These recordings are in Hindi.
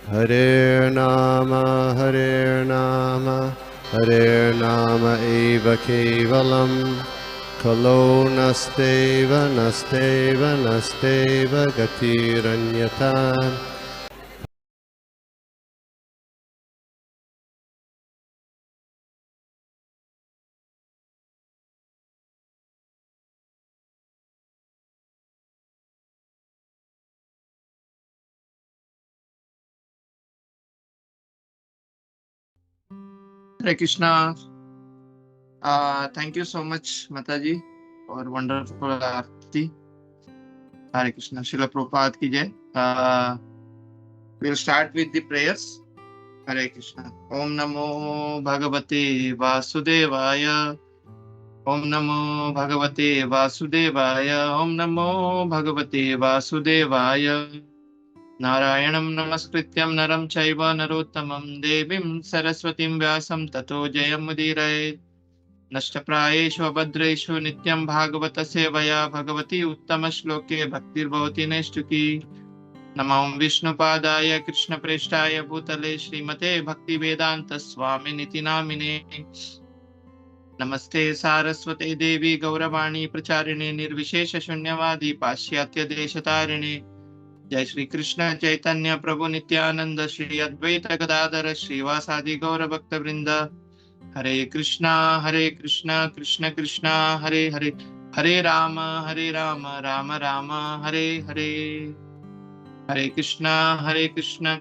Hare Nama Hare Nama eva kevalam Kalo nasteva nasteva nasteva gatiranyata. Hare Krishna. Thank you so much, Mataji, for wonderful Aarti. Hare Krishna. Srila Prabhupada ki jai. We'll start with the prayers. Hare Krishna. Om Namo Bhagavate Vasudevaya. Om Namo Bhagavate Vasudevaya. Om Namo Bhagavate Vasudevaya. Narayanam Namaskrityam Naram Chaiva Narottamam Devim Saraswatim Vyasam Tato Jayamudiraye. नष्टप्रायेषु अभद्रेषु नित्यं भागवत सेवया भगवती उत्तम श्लोके भक्तिर्भवति नैष्ठिकी। नमो विष्णुपादाय कृष्णप्रेष्ठाय भूतले श्रीमते भक्तिवेदांत स्वामिनिति नामिने। नमस्ते सारस्वते देवी गौरवाणी प्रचारिणे निर्विशेष शून्यवादी पाश्चात्य देशतारिणे। जय श्री कृष्ण चैतन्य प्रभु नित्यानंद श्री अद्वैत गदाधर श्रीवासादि गौर भक्त वृंद। हरे कृष्णा कृष्ण कृष्णा हरे हरे, हरे राम राम राम हरे हरे। हरे कृष्णा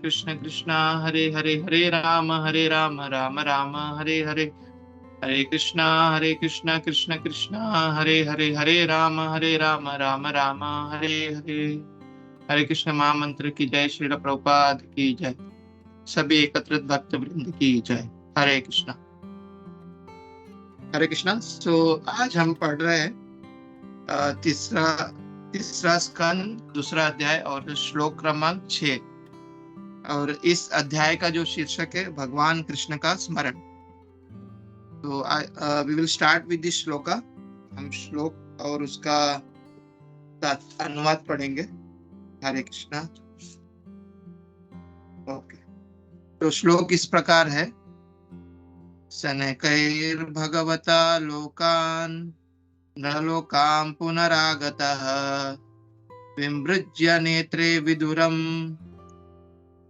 कृष्ण कृष्णा हरे हरे, हरे राम राम राम हरे हरे। हरे कृष्णा कृष्ण कृष्णा हरे हरे, हरे राम राम राम हरे हरे। हरे कृष्ण महामंत्र की जय। श्रील प्रभुपाद की जय। सभी एकत्रित भक्त वृंद की जय। हरे कृष्णा। हरे कृष्णा। सो आज हम पढ़ रहे हैं तीसरा स्कंद दूसरा अध्याय और श्लोक क्रमांक 6। और इस अध्याय का जो शीर्षक है भगवान कृष्ण का स्मरण। तो we will start with this shloka. हम श्लोक और उसका अनुवाद पढ़ेंगे। हरे कृष्णा। ओके, तो श्लोक इस प्रकार है। सनकैर्भगवता लोकान् नलोकां पुनरागतः विमृज्य नेत्रे विदुरं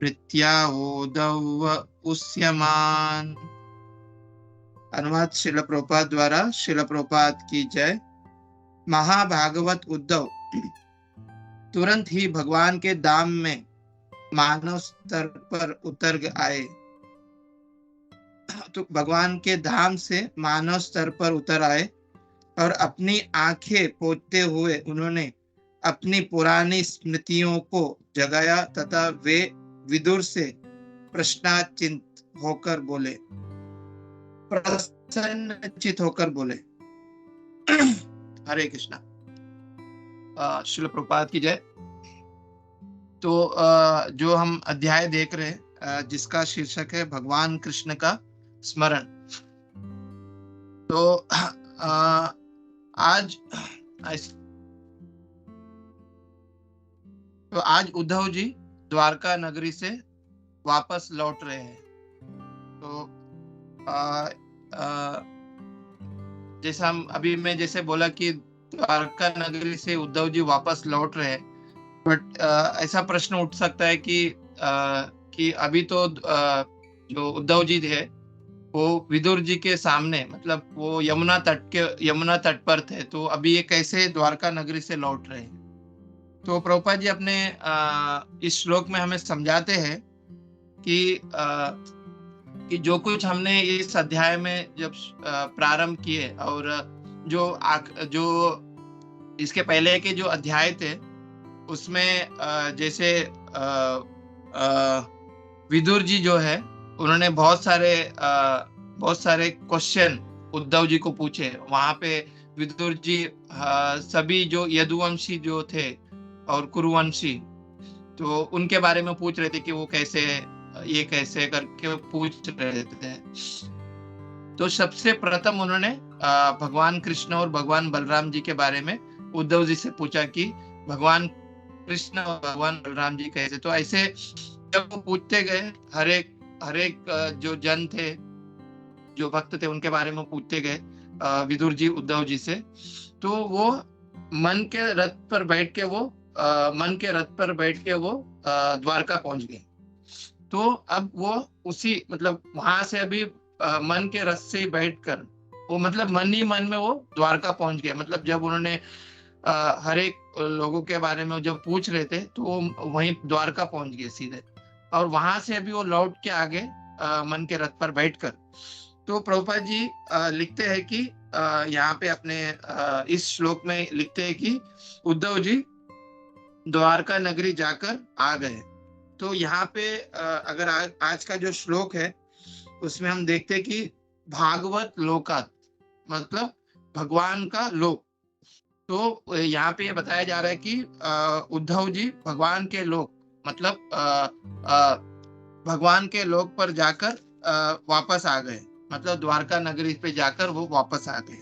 प्रत्याहोदव उस्यमान्। अनुवाद श्रील प्रभुपाद द्वारा। श्रील प्रभुपाद की जय। महाभागवत उद्धव तुरंत ही भगवान के धाम में मानव स्तर पर उतर आए। तो भगवान के धाम से मानव स्तर पर उतर आए और अपनी आंखें पोंछते हुए उन्होंने अपनी पुरानी स्मृतियों को जगाया तथा वे विदुर से प्रश्नचित होकर बोले, प्रसन्नचित होकर बोले। हरे कृष्णा। श्रील प्रभुपाद की जय। तो जो हम अध्याय देख रहे हैं जिसका शीर्षक है भगवान कृष्ण का स्मरण। तो आज उद्धव जी द्वारका नगरी से वापस लौट रहे हैं। तो जैसा हम अभी मैं जैसे बोला कि द्वारका नगरी से उद्धव जी वापस लौट रहे हैं, बट ऐसा प्रश्न उठ सकता है कि अभी तो जो उद्धव जी थे वो विदुर जी के सामने, मतलब वो यमुना तट पर थे, तो अभी ये कैसे द्वारका नगरी से लौट रहे हैं। तो प्रभुपाद जी अपने इस श्लोक में हमें समझाते हैं कि जो कुछ हमने इस अध्याय में जब प्रारंभ किए और जो इसके पहले के जो अध्याय थे उसमें जैसे विदुर जी जो है उन्होंने बहुत सारे क्वेश्चन उद्धव जी को पूछे। वहां पे विदुर जी सभी जो यदुवंशी जो थे और कुरुवंशी, तो उनके बारे में पूछ रहे थे कि वो कैसे करके पूछ रहे थे। तो सबसे प्रथम उन्होंने भगवान कृष्ण और भगवान बलराम जी के बारे में उद्धव जी से पूछा कि भगवान कृष्ण और भगवान बलराम जी कैसे। तो ऐसे जब वो पूछते गए, हर एक जो जन थे, जो भक्त थे, उनके बारे में पूछते गए विदुर जी उद्धव जी से, तो वो मन के रथ पर बैठ के वो द्वारका पहुंच गए। तो अब वो उसी मतलब वहां से अभी मन के रथ से ही बैठकर वो मतलब मन ही मन में वो द्वारका पहुंच गए। मतलब जब उन्होंने हर एक लोगों के बारे में जब पूछ रहे थे तो वो वहीं द्वारका पहुंच गए सीधे, और वहां से अभी वो लौट के आगे मन के रथ पर बैठकर। तो प्रभुपाद जी लिखते हैं कि यहाँ पे अपने इस श्लोक में लिखते हैं कि उद्धव जी द्वारका नगरी जाकर आ गए। तो यहाँ पे अगर आज का जो श्लोक है उसमें हम देखते हैं कि भागवत लोकात मतलब भगवान का लोक। तो यहाँ पे ये बताया जा रहा है कि उद्धव जी भगवान के लोक मतलब भगवान के लोक पर जाकर वापस आ गए, मतलब द्वारका नगरी पे जाकर वो वापस आ गए।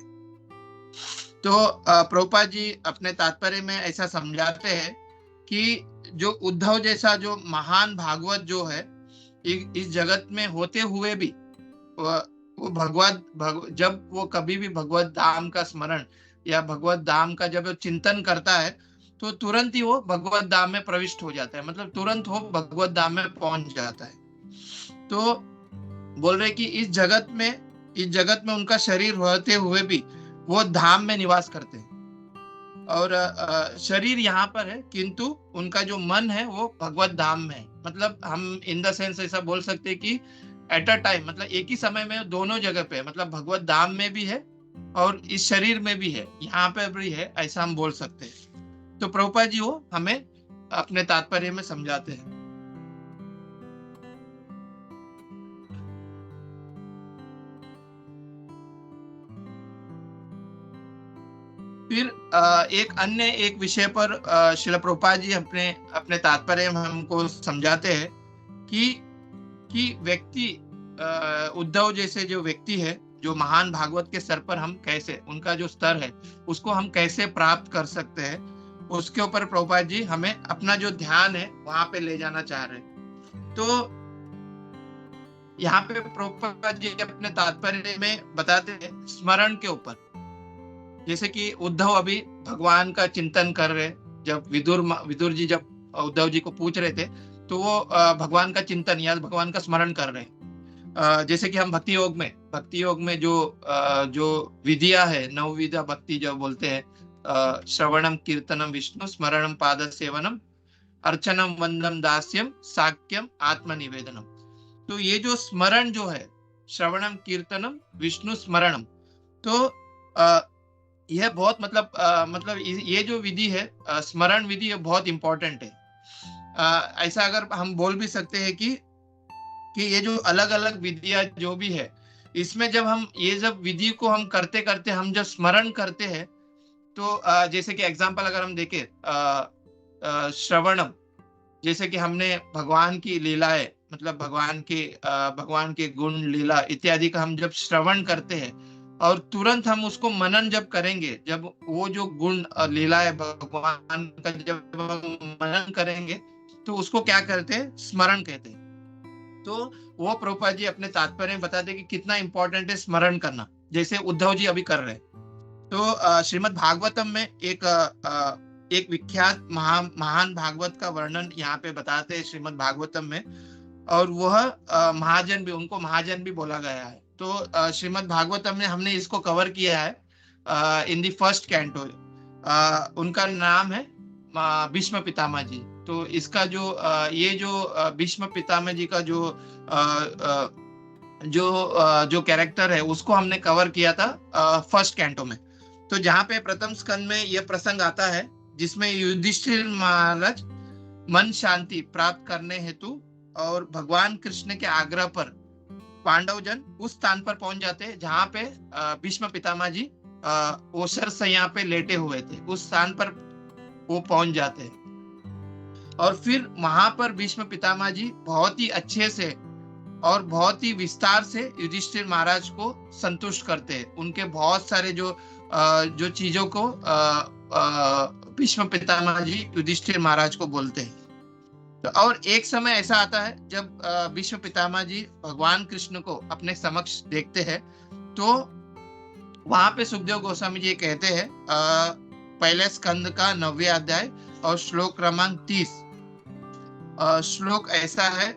तो प्रभुपाद जी अपने तात्पर्य में ऐसा समझाते हैं कि जो उद्धव जैसा जो महान भागवत जो है इस जगत में होते हुए भी वो जब वो कभी भी भगवत धाम का स्मरण या भगवत धाम का जब वो चिंतन करता है तो तुरंत ही वो भगवत धाम में प्रविष्ट हो जाता है, मतलब तुरंत वो भगवत धाम में पहुंच जाता है। तो बोल रहे कि इस जगत में उनका शरीर होते हुए भी वो धाम में निवास करते हैं, और शरीर यहाँ पर है किंतु उनका जो मन है वो भगवत धाम में है। मतलब हम इन द सेंस ऐसा बोल सकते हैं कि एट अ टाइम मतलब एक ही समय में दोनों जगह पे है, मतलब भगवत धाम में भी है और इस शरीर में भी है, यहाँ पे भी है, ऐसा हम बोल सकते हैं। तो प्रभुपाद जी वो हमें अपने तात्पर्य में समझाते हैं। फिर एक विषय पर श्रील प्रभुपाद जी अपने अपने तात्पर्य में हमको समझाते हैं कि व्यक्ति उद्धव जैसे जो व्यक्ति है, जो महान भागवत के स्तर पर हम कैसे उनका जो स्तर है उसको हम कैसे प्राप्त कर सकते हैं, उसके ऊपर प्रभुपाद जी हमें अपना जो ध्यान है वहां पे ले जाना चाह रहे हैं। तो यहाँ पे प्रभुपाद जी अपने तात्पर्य में बताते हैं स्मरण के ऊपर। जैसे कि उद्धव अभी भगवान का चिंतन कर रहे, जब विदुर जी जब उद्धव जी को पूछ रहे थे तो वो भगवान का चिंतन या भगवान का स्मरण कर रहे। जैसे कि हम भक्ति योग में जो विधियां है, नवविधा भक्ति जो बोलते हैं, श्रवणम कीर्तनम विष्णु स्मरणम पाद सेवनम अर्चनम वंदम दास्यम साक्यम आत्मनिवेदनम। तो ये जो स्मरण जो है, श्रवणम कीर्तनम विष्णु स्मरणम, तो यह बहुत मतलब ये जो विधि है स्मरण विधि है बहुत इंपॉर्टेंट है। ऐसा अगर हम बोल भी सकते हैं कि ये जो अलग अलग विधियां जो भी है, इसमें जब हम ये जब विधि को हम करते करते हम जब स्मरण करते हैं तो जैसे कि एग्जांपल अगर हम देखें श्रवणम, जैसे कि हमने भगवान की लीलाएं मतलब भगवान के गुण लीला इत्यादि का हम जब श्रवण करते हैं और तुरंत हम उसको मनन जब करेंगे, जब वो जो गुण लीला है भगवान का जब हम मनन करेंगे तो उसको क्या कहते हैं, स्मरण कहते हैं। तो वो प्रभुपाद जी अपने तात्पर्य में बताते हैं कि कितना इंपॉर्टेंट है स्मरण करना, जैसे उद्धव जी अभी कर रहे हैं। तो श्रीमद् भागवतम में एक विख्यात महान भागवत का वर्णन यहाँ पे बताते हैं श्रीमद् भागवतम में, और वह महाजन भी, उनको महाजन भी बोला गया है। तो श्रीमद् भागवतम में हमने इसको कवर किया है इन द फर्स्ट कैंटो। उनका नाम है भीष्म पितामह जी। तो इसका जो ये जो भीष्म पितामह जी का जो कैरेक्टर है उसको हमने कवर किया था फर्स्ट कैंटो में। तो जहाँ पे प्रथम स्कंद में यह प्रसंग आता है जिसमें युधिष्ठिर महाराज मन शांति प्राप्त करने हेतु और भगवान कृष्ण के आग्रह पर पांडव जन उस स्थान पर पहुंच जाते हैं जहाँ पे भीष्म पितामह जी ओसर सैया पे लेटे हुए थे, उस स्थान पर वो पहुंच जाते हैं। और फिर वहां पर भीष्म पितामह जी बहुत ही अच्छे से और बहुत ही विस्तार से युधिष्ठिर महाराज को संतुष्ट करते हैं। उनके बहुत सारे जो चीजों को भीष्म पितामह जी युधिष्ठिर महाराज को बोलते हैं। तो और एक समय ऐसा आता है जब भीष्म पितामह जी भगवान कृष्ण को अपने समक्ष देखते हैं, तो वहां पे सुखदेव गोस्वामी जी कहते हैं पहले स्कंद का 9वें अध्याय और श्लोक क्रमांक 30, श्लोक ऐसा है,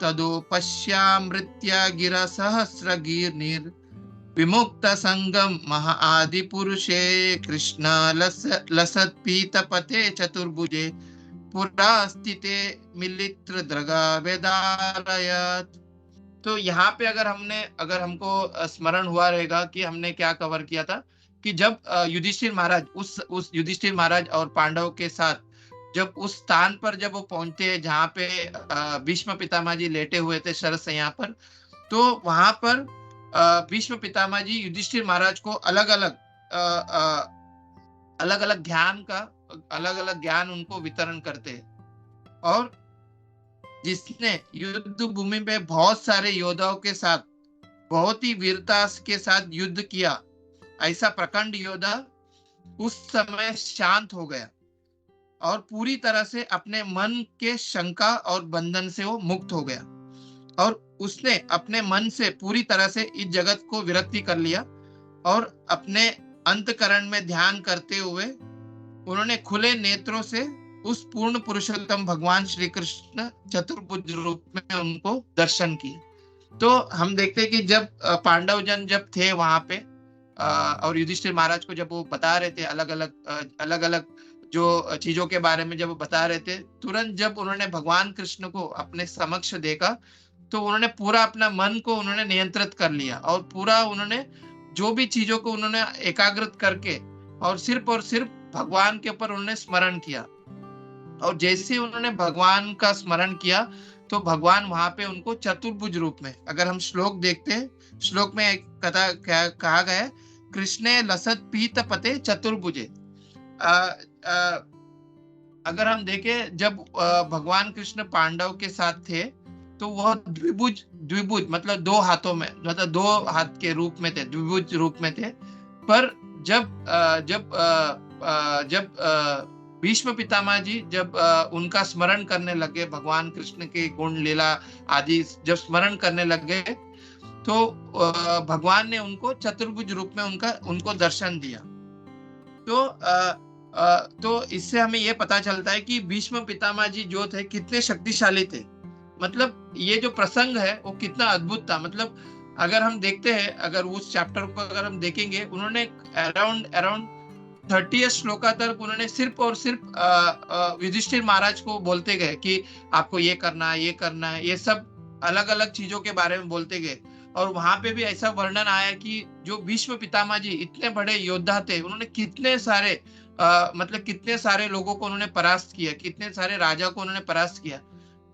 तदोपश्यामृत्य गिर सहस्र गिर विमुक्त संगम महाआदि पुरुषे कृष्ण लसत पीत पते चतुर्भुजे पुरा स्थिते मिलित्र द्रगा वेदारयत। तो यहाँ पे अगर हमको स्मरण हुआ रहेगा कि हमने क्या कवर किया था, कि जब युधिष्ठिर महाराज उस युधिष्ठिर महाराज और पांडव के साथ जब उस स्थान पर जब वो पहुंचते हैं जहाँ पे भीष्म पितामह जी लेटे हुए थे शरशय्या पर, तो वहां पर भीष्म पितामह जी युधिष्ठिर महाराज को अलग अलग ज्ञान उनको वितरण करते हैं। और जिसने युद्ध भूमि पे बहुत सारे योद्धाओं के साथ बहुत ही वीरता के साथ युद्ध किया, ऐसा प्रखंड योद्धा उस समय शांत हो गया और पूरी तरह से अपने मन के शंका और बंधन से वो मुक्त हो गया, और उसने अपने मन से पूरी तरह से इस जगत को विरक्ति कर लिया और अपने अंतकरण में ध्यान करते हुए उन्होंने खुले नेत्रों से उस पूर्ण पुरुषोत्तम भगवान श्री कृष्ण चतुर्भुज रूप में उनको दर्शन किए। तो हम देखते हैं कि जब पांडव जन जब थे वहां पे और युधिष्ठिर महाराज को जब वो बता रहे थे अलग अलग जो चीजों के बारे में जब वो बता रहे थे, तुरंत जब उन्होंने भगवान कृष्ण को अपने समक्ष देखा तो उन्होंने पूरा अपना मन को उन्होंने नियंत्रित कर लिया और पूरा उन्होंने जो भी चीजों को उन्होंने एकाग्रत करके और सिर्फ भगवान के ऊपर उन्होंने स्मरण किया। और जैसे उन्होंने भगवान का स्मरण किया तो भगवान वहां पे उनको चतुर्भुज रूप में, अगर हम श्लोक देखते हैं, श्लोक में एक कथा कहा गया है, कृष्णे लसत पीत पते चतुर्भुजे। अगर हम देखें जब भगवान कृष्ण पांडव के साथ थे तो वह द्विभुज मतलब दो हाथों में, मतलब दो हाथ के रूप में थे, द्विभुज रूप में थे। पर जब भीष्म पितामह जी जब उनका स्मरण करने लगे, भगवान कृष्ण के गुण लीला आदि जब स्मरण करने लगे तो भगवान ने उनको चतुर्भुज रूप में उनको दर्शन दिया। तो इससे हमें यह पता चलता है कि भीष्म पितामह जी जो थे कितने शक्तिशाली थे। मतलब ये जो प्रसंग है वो कितना अद्भुत था। मतलब अगर हम देखते हैं, अगर उस चैप्टर को अगर हम देखेंगे, उन्होंने अराउंड 30 श्लोका तक उन्होंने सिर्फ और सिर्फ युधिष्ठिर महाराज को बोलते गए कि आपको ये करना है, ये सब अलग अलग चीजों के बारे में बोलते गए। और वहां पे भी ऐसा वर्णन आया कि जो भीष्म पितामह जी इतने बड़े योद्धा थे, उन्होंने कितने सारे लोगों को उन्होंने परास्त किया, कितने सारे राजा को उन्होंने परास्त किया।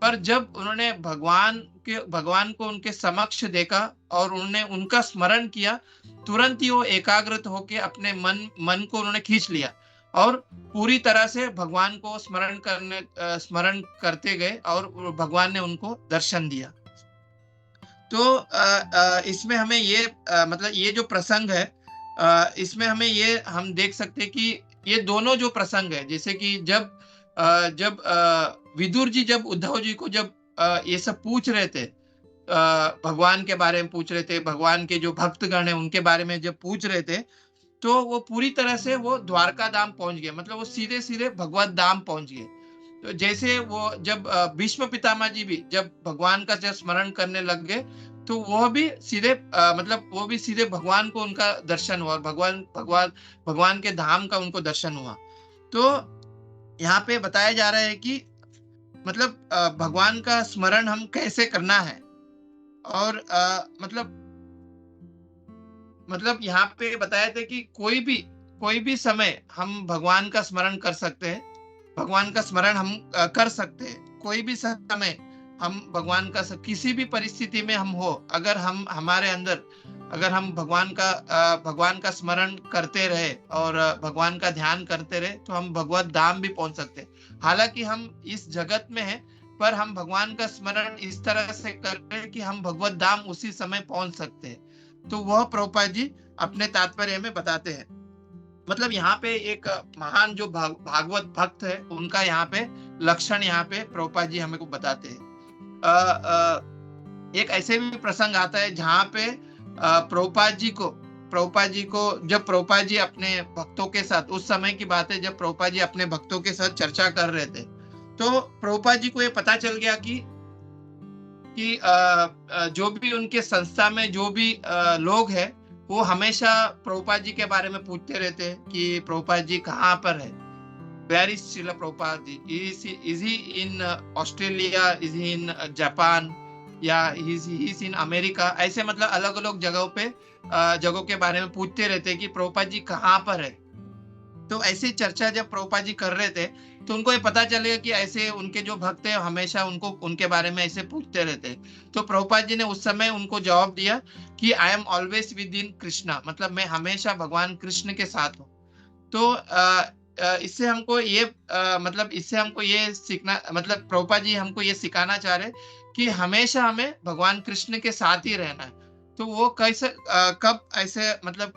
पर जब उन्होंने भगवान को उनके समक्ष देखा और उन्होंने उनका स्मरण किया, तुरंत ही वो एकाग्रत होके अपने मन को उन्होंने खींच लिया और पूरी तरह से भगवान को स्मरण करते गए और भगवान ने उनको दर्शन दिया। तो इसमें हमें ये मतलब ये जो प्रसंग है, इसमें हमें ये हम देख सकते हैं कि ये दोनों जो प्रसंग है, जैसे कि जब विदुर जी जब उद्धव जी को जब ये सब पूछ रहे थे, भगवान के बारे में पूछ रहे थे, भगवान के जो भक्तगण है उनके बारे में जब पूछ रहे थे, तो वो पूरी तरह से वो द्वारका धाम पहुंच गए, मतलब वो सीधे सीधे भगवत धाम पहुंच गए। तो जैसे वो जब भीष्म पितामह जी भी जब भगवान का जब स्मरण करने लग गए तो वो भी सीधे भगवान को उनका दर्शन हुआ और भगवान के धाम का उनको दर्शन हुआ। तो यहाँ पे बताया जा रहा है कि मतलब भगवान का स्मरण हम कैसे करना है। और मतलब यहाँ पे बताया था कि कोई भी समय हम भगवान का स्मरण कर सकते हैं, भगवान का स्मरण हम कर सकते हैं। कोई भी समय हम भगवान का किसी भी परिस्थिति में हम हो, अगर हम हमारे अंदर अगर हम भगवान का स्मरण करते रहे और भगवान का ध्यान करते रहे तो हम भगवत धाम भी पहुंच सकते हैं। हालांकि हम इस जगत में हैं, पर हम भगवान का स्मरण इस तरह से करें कि हम भगवत धाम उसी समय पहुंच सकते हैं। तो वह प्रभुपाद जी अपने तात्पर्य में बताते हैं। मतलब यहाँ पे एक महान जो भागवत भक्त है, उनका यहाँ पे लक्षण यहाँ पे प्रभुपाद जी हमें को बताते हैं। एक ऐसे भी प्रसंग आता है जहाँ पे प्रभुपाद जी को जब प्रभुपाद जी अपने भक्तों के साथ, उस समय की बात है जब प्रभुपाद जी अपने भक्तों के साथ चर्चा कर रहे थे, तो प्रभुपाद जी को ये पता चल गया कि जो भी उनके संस्था में जो भी लोग हैं, वो हमेशा प्रभुपाद जी के बारे में पूछते रहते हैं कि प्रभुपाद जी कहाँ पर है, where is Srila Prabhupada ji, is he in Australia, is he in Japan, या इज इन अमेरिका। ऐसे मतलब अलग अलग जगहों के बारे में पूछते रहते हैं कि प्रभुपाद जी कहाँ पर है। तो ऐसी चर्चा जब प्रभुपाद जी कर रहे थे, तो उनको ये पता चलेगा कि ऐसे उनके जो भक्त हैं हमेशा उनको उनके बारे में ऐसे पूछते रहते हैं। तो प्रभुपाद जी ने उस समय उनको जवाब दिया कि I am always with in Krishna, मतलब मैं हमेशा भगवान कृष्ण के साथ हूँ। तो इससे हमको ये सीखना, मतलब प्रभुपाद जी हमको ये सिखाना चाह रहे कि हमेशा हमें भगवान कृष्ण के साथ ही रहना है। तो वो कैसे कब ऐसे मतलब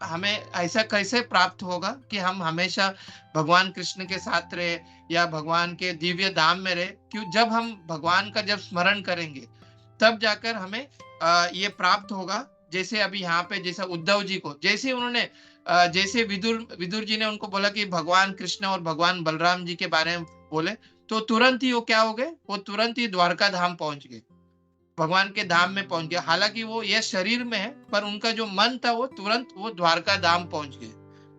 हमें ऐसा कैसे प्राप्त होगा कि हम हमेशा भगवान कृष्ण के साथ रहे या भगवान के दिव्य धाम में रहे? क्यों, जब हम भगवान का जब स्मरण करेंगे तब जाकर हमें ये प्राप्त होगा। जैसे अभी यहाँ पे जैसा उद्धव जी को, जैसे उन्होंने जैसे विदुर जी ने उनको बोला कि भगवान कृष्ण और भगवान बलराम जी के बारे में बोले, तो तुरंत ही वो क्या हो गए, वो तुरंत ही द्वारका धाम पहुंच गए, भगवान के धाम में पहुंच गया। हालांकि वो ये शरीर में है, पर उनका जो मन था वो तुरंत वो द्वारका धाम पहुंच गए।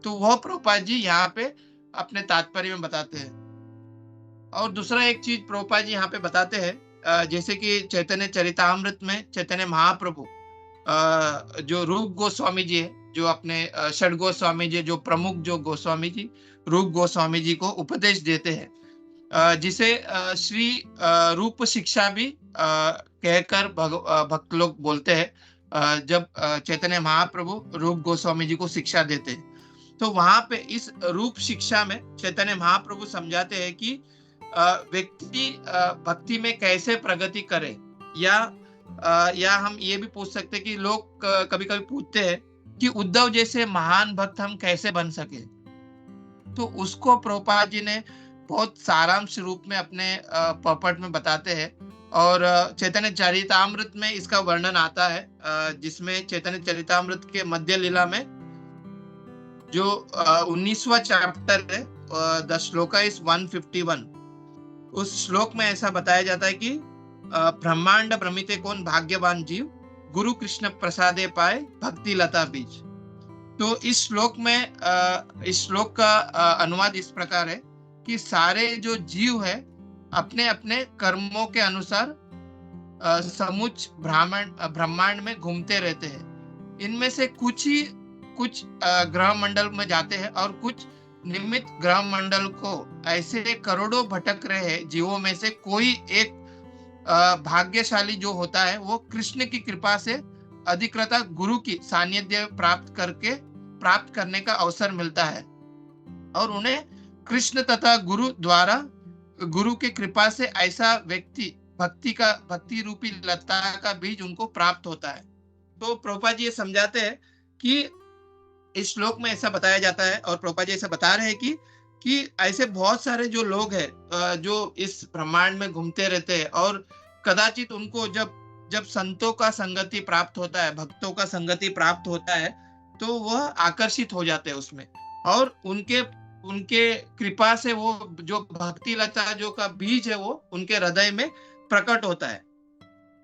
तो वह प्रभुपाद जी यहाँ पे अपने तात्पर्य में बताते हैं। और दूसरा एक चीज प्रभुपाद जी यहाँ पे बताते हैं, जैसे कि चैतन्य चरितामृत में चैतन्य महाप्रभु जो रूप गोस्वामी जी है, जो अपने षड गोस्वामी जी, जो प्रमुख जो गोस्वामी जी रूप गोस्वामी जी को उपदेश देते हैं, जिसे श्री रूप शिक्षा भी कहकर भक्त लोग बोलते हैं। जब चैतन्य महाप्रभु रूप गोस्वामी जी को शिक्षा देते हैं, तो वहां पे इस रूप शिक्षा में चैतन्य महाप्रभु समझाते हैं कि व्यक्ति भक्ति में कैसे प्रगति करे, या हम ये भी पूछ सकते हैं कि लोग कभी कभी पूछते हैं कि उद्धव जैसे महान भक्त हम कैसे बन सके। तो उसको प्रभुपाद जी ने बहुत सारांश रूप में अपने पर्पट में बताते हैं। और चैतन्य चरितामृत में इसका वर्णन आता है, जिसमें चैतन्य चरितामृत के मध्य लीला में जो 19वां चैप्टर है, द श्लोका इज 151, उस श्लोक में ऐसा बताया जाता है कि ब्रह्मांड भ्रमिते कौन भाग्यवान जीव, गुरु कृष्ण प्रसादे पाए भक्ति लता बीज। तो इस श्लोक का अनुवाद इस प्रकार है कि सारे जो जीव है अपने अपने कर्मों के अनुसार समुच ब्रह्मांड में घूमते रहते हैं। इनमें से कुछ ग्रह मंडल में जाते हैं और कुछ निमित्त ग्रह मंडल को ऐसे करोड़ों भटक रहे जीवों में से कोई एक भाग्यशाली जो होता है, वो कृष्ण की कृपा से अधिकृता गुरु की सानिध्य प्राप्त करने का अवसर मिलता है, और उन्हें कृष्ण तथा गुरु के कृपा से ऐसा व्यक्ति भक्ति रूपी लता का बीज उनको प्राप्त होता है। तो प्रभुपाद जी ये समझाते हैं कि इस श्लोक में ऐसा बताया जाता है, और प्रभुपाद जी ऐसा बता रहे हैं कि ऐसे बहुत सारे जो लोग हैं जो इस ब्रह्मांड में घूमते रहते हैं, और कदाचित उनको जब संतों का संगति प्राप्त होता है, भक्तों का संगति प्राप्त होता है, तो वह आकर्षित हो जाते हैं उसमें, और उनके कृपा से वो जो भक्ति लता जो का बीज है वो उनके हृदय में प्रकट होता है।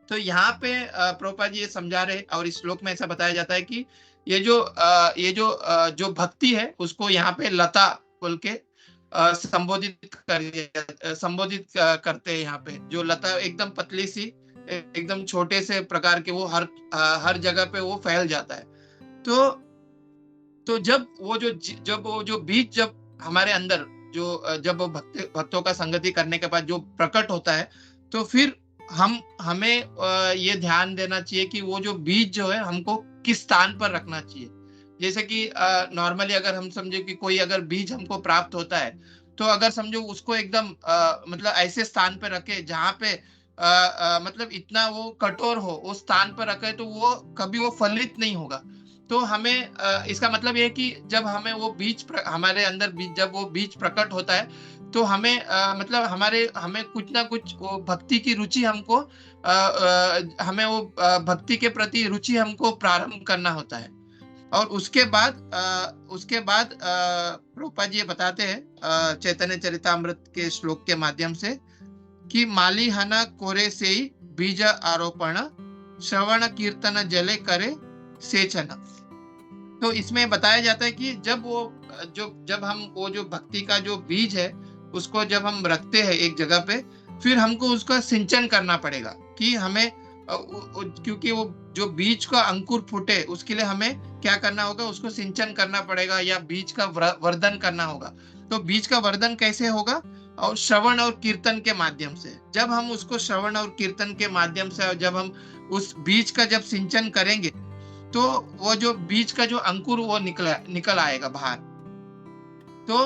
तो यहाँ पे प्रभुपाद जी ये समझा रहे, और इस श्लोक में ऐसा बताया जाता है कि ये जो भक्ति है उसको यहाँ पे लता बोल के संबोधित करते हैं। यहाँ पे जो लता एकदम पतली सी, एकदम छोटे से प्रकार के, वो हर जगह पे वो फैल जाता है। तो जब वो जो बीज जब हमारे अंदर जब भक्तों का संगति करने के बाद जो प्रकट होता है, तो फिर हमें ये ध्यान देना चाहिए कि वो जो बीज जो है हमको किस स्थान पर रखना चाहिए। जैसे कि नॉर्मली अगर हम समझे कि कोई अगर बीज हमको प्राप्त होता है, तो अगर समझो उसको एकदम मतलब ऐसे स्थान पर रखे जहाँ पे मतलब इतना वो कठोर हो, उस स्थान पर रखे, तो वो कभी वो फलित नहीं होगा। तो हमें इसका मतलब ये है कि जब हमें वो बीज हमारे अंदर जब वो बीज प्रकट होता है, तो हमें मतलब हमें कुछ ना कुछ वो भक्ति की रुचि हमको हमें वो भक्ति के प्रति रुचि हमको प्रारंभ करना होता है। और उसके बाद प्रभुपाद जी ये बताते हैं चैतन्य चरितामृत के श्लोक के माध्यम से कि माली हना कोरे से ही बीज आरोपण श्रवण कीर्तन जले करे सेचन। तो इसमें बताया जाता है कि जब हम वो जो भक्ति का जो बीज है उसको जब हम रखते हैं एक जगह पे, फिर हमको उसका सिंचन करना पड़ेगा कि हमें क्योंकि वो जो बीज का अंकुर फूटे उसके लिए हमें क्या करना होगा, उसको सिंचन करना पड़ेगा या बीज का वर्धन करना होगा। तो बीज का वर्धन कैसे होगा? और श्रवण और कीर्तन के माध्यम से। जब हम उसको श्रवण और कीर्तन के माध्यम से और जब हम उस बीज का जब सिंचन करेंगे तो वो जो बीज का जो अंकुर वो निकल आएगा बाहर। तो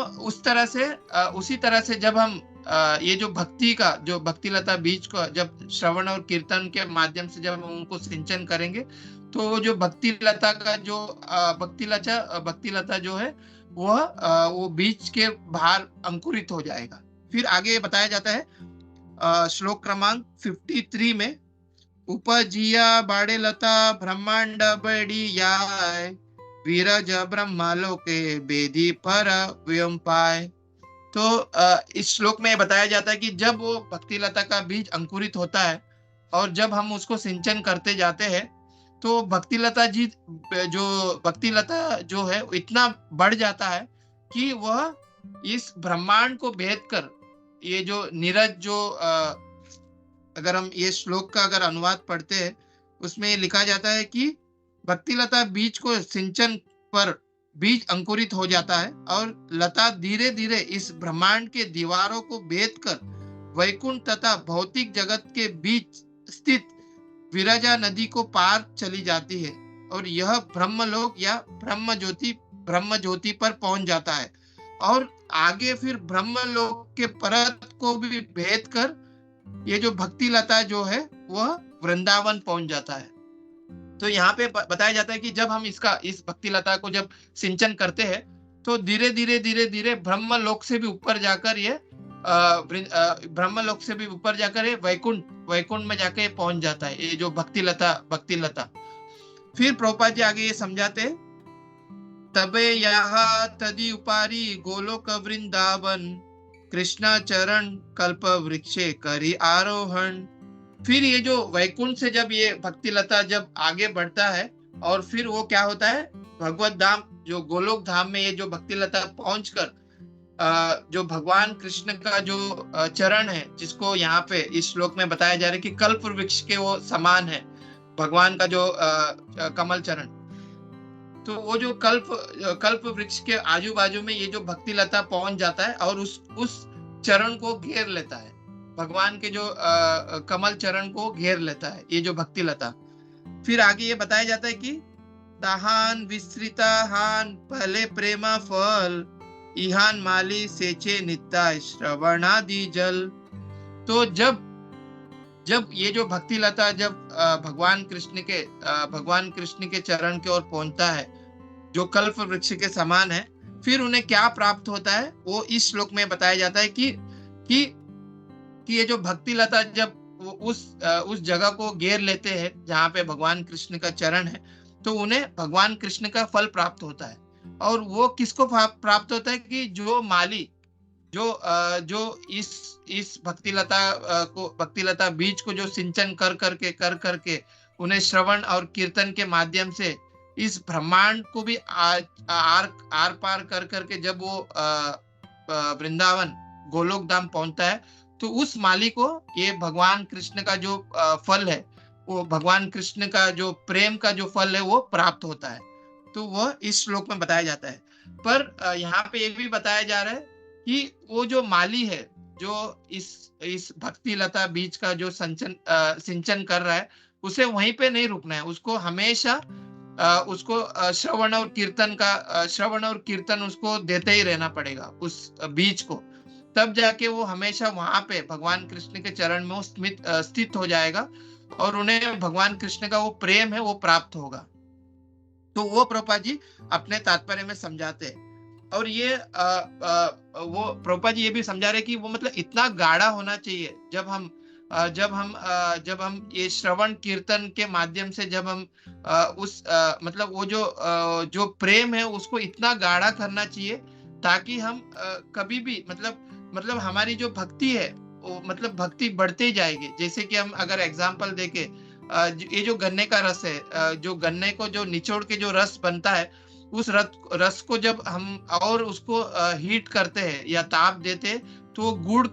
उसी तरह से जब हम ये जो भक्ति लता बीज को जब श्रवण और कीर्तन के माध्यम से जब हम उनको सिंचन करेंगे तो जो भक्ति लता का जो भक्ति लता जो है वो बीज के बाहर अंकुरित हो जाएगा। फिर आगे बताया जाता है श्लोक क्रमांक 53 में, उपजिया बाड़े लता ब्रह्मांड बड़ी याय वीरज ब्रह्मालोके बेदी पर व्यम पाए। तो इस श्लोक में बताया जाता है कि जब वो भक्ति लता का बीज अंकुरित होता है और जब हम उसको सिंचन करते जाते हैं तो भक्ति लता जो है इतना बढ़ जाता है कि वह इस ब्रह्मांड को भेद कर ये जो नीरज जो अगर हम ये श्लोक का अगर अनुवाद पढ़ते हैं उसमें लिखा जाता है कि भक्ति लता बीज को सिंचन पर बीज अंकुरित हो जाता है और लता धीरे धीरे इस ब्रह्मांड के दीवारों को भेद कर वैकुंठ तथा भौतिक जगत के बीच स्थित विरजा नदी को पार चली जाती है और यह ब्रह्मलोक या ब्रह्म ज्योति पर पहुंच जाता है और आगे फिर ब्रह्मलोक के परत को भी भेद कर ये जो भक्ति लता जो है वह वृंदावन पहुंच जाता है। तो यहाँ पे बताया जाता है कि जब हम इस भक्ति लता को जब सिंचन करते हैं तो धीरे धीरे ब्रह्मलोक से भी ऊपर जाकर ये वैकुंठ में जाकर पहुंच जाता है ये जो भक्ति लता। फिर प्रभुपाद जी आगे ये समझाते हैं, तबे यहाँ तदि उपारी गोलोक वृंदावन कृष्ण चरण कल्प वृक्षे करी आरोहण। फिर ये जो वैकुंठ से जब ये भक्ति लता जब आगे बढ़ता है और फिर वो क्या होता है, भगवत धाम जो गोलोक धाम में ये जो भक्ति लता पहुंचकर जो भगवान कृष्ण का जो चरण है जिसको यहाँ पे इस श्लोक में बताया जा रहा है कि कल्प वृक्ष के वो समान है भगवान का जो कमल चरण। तो वो जो कल्प वृक्ष के आजू बाजू में ये जो भक्ति लता पहुंच जाता है और उस चरण को घेर लेता है, भगवान के जो कमल चरण को घेर लेता है ये जो भक्ति लता। फिर आगे ये बताया जाता है कि ताहान विस्तृता हान पहले प्रेमा फल इहान माली सेचे नित्ता श्रवणादि जल। तो जब ये जो भक्ति लता जब भगवान कृष्ण के चरण की ओर पहुंचता है जो कल्प वृक्ष के समान है, फिर उन्हें क्या प्राप्त होता है वो इस श्लोक में बताया जाता है कि ये जो भक्ति लता जब उस जगह को घेर लेते हैं जहाँ पे भगवान कृष्ण का चरण है तो उन्हें भगवान कृष्ण का फल प्राप्त होता है। और वो किसको प्राप्त होता है कि जो माली जो इस भक्ति लता बीज को जो सिंचन कर करके उन्हें श्रवण और कीर्तन के माध्यम से इस ब्रह्मांड को भी आर पार कर करके जब वो वृंदावन गोलोक धाम पहुंचता है तो उस माली को ये भगवान कृष्ण का जो फल है वो भगवान कृष्ण का जो प्रेम का जो फल है वो प्राप्त होता है। तो वह इस श्लोक में बताया जाता है। पर यहाँ पे ये भी बताया जा रहा है कि वो जो माली है जो इस भक्ति लता बीज का जो सिंचन कर रहा है उसे वहीं पे नहीं रुकना है, उसको हमेशा उसको श्रवण और कीर्तन उसको देते ही रहना पड़ेगा उस बीज को, तब जाके वो हमेशा वहां पे भगवान कृष्ण के चरण में स्थित हो जाएगा और उन्हें भगवान कृष्ण का वो प्रेम है वो प्राप्त होगा। तो वो प्रभुपाद जी अपने तात्पर्य में समझाते हैं। और ये वो प्रभुपाद जी ये भी समझा रहे कि वो मतलब इतना गाढ़ा होना चाहिए जब हम ये श्रवण कीर्तन के माध्यम से जब हम मतलब वो जो प्रेम है उसको इतना गाढ़ा करना चाहिए ताकि हम कभी भी मतलब हमारी जो भक्ति है वो मतलब भक्ति बढ़ते ही जाएगी। जैसे कि हम अगर एग्जाम्पल देके ये जो गन्ने का रस है, जो गन्ने को जो निचोड़ के जो रस बनता है, उस रस को जब हम और उसको हीट करते हैं या ताप देते हैं, तो वो गुड़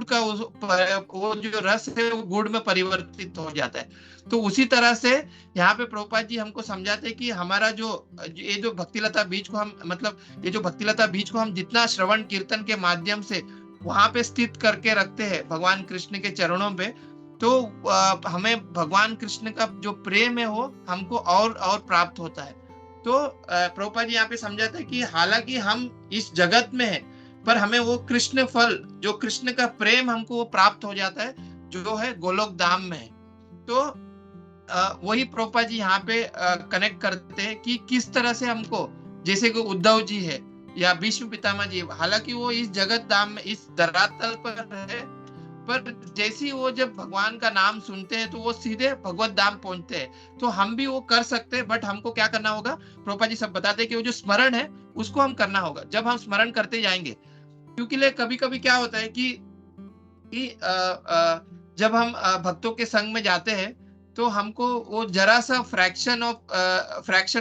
का वो जो रस है वो गुड़ में परिवर्तित हो जाता है। तो उसी तरह से यहाँ पे प्रभुपाद जी हमको समझाते हैं कि हमारा ये जो भक्तिलता बीज को हम मतलब ये जो भक्तिलता बीज को हम जितना श्रवण कीर्तन के माध्यम से वहां पे स्थित करके रखते हैं भगवान कृष्ण के चरणों पे, तो हमें भगवान कृष्ण का जो प्रेम है वो हमको और प्राप्त होता है। तो प्रभुपाद जी यहाँ पे समझाते हैं कि हालांकि हम इस जगत में हैं, पर हमें वो कृष्ण फल जो कृष्ण का प्रेम हमको वो प्राप्त हो जाता है जो है गोलोक धाम में है। तो वही प्रभुपाद जी यहाँ पे कनेक्ट करते हैं कि किस तरह से हमको, जैसे कि उद्धव जी है या भीष्म पितामह जी, हालांकि वो इस जगत धाम में इस धरातल पर है, पर जैसे ही वो जब भगवान का नाम सुनते हैं तो वो सीधे भगवत धाम पहुंचते हैं। तो हम भी वो कर सकते हैं, बट हमको क्या करना होगा, प्रभुपाद जी सब बताते हैं कि वो जो स्मरण है उसको हम करना होगा। जब हम स्मरण करते जाएंगे, क्योंकि कभी कभी क्या होता है कि जब हम भक्तों के संग में जाते हैं तो हमको वो जरा सा फ्रैक्शन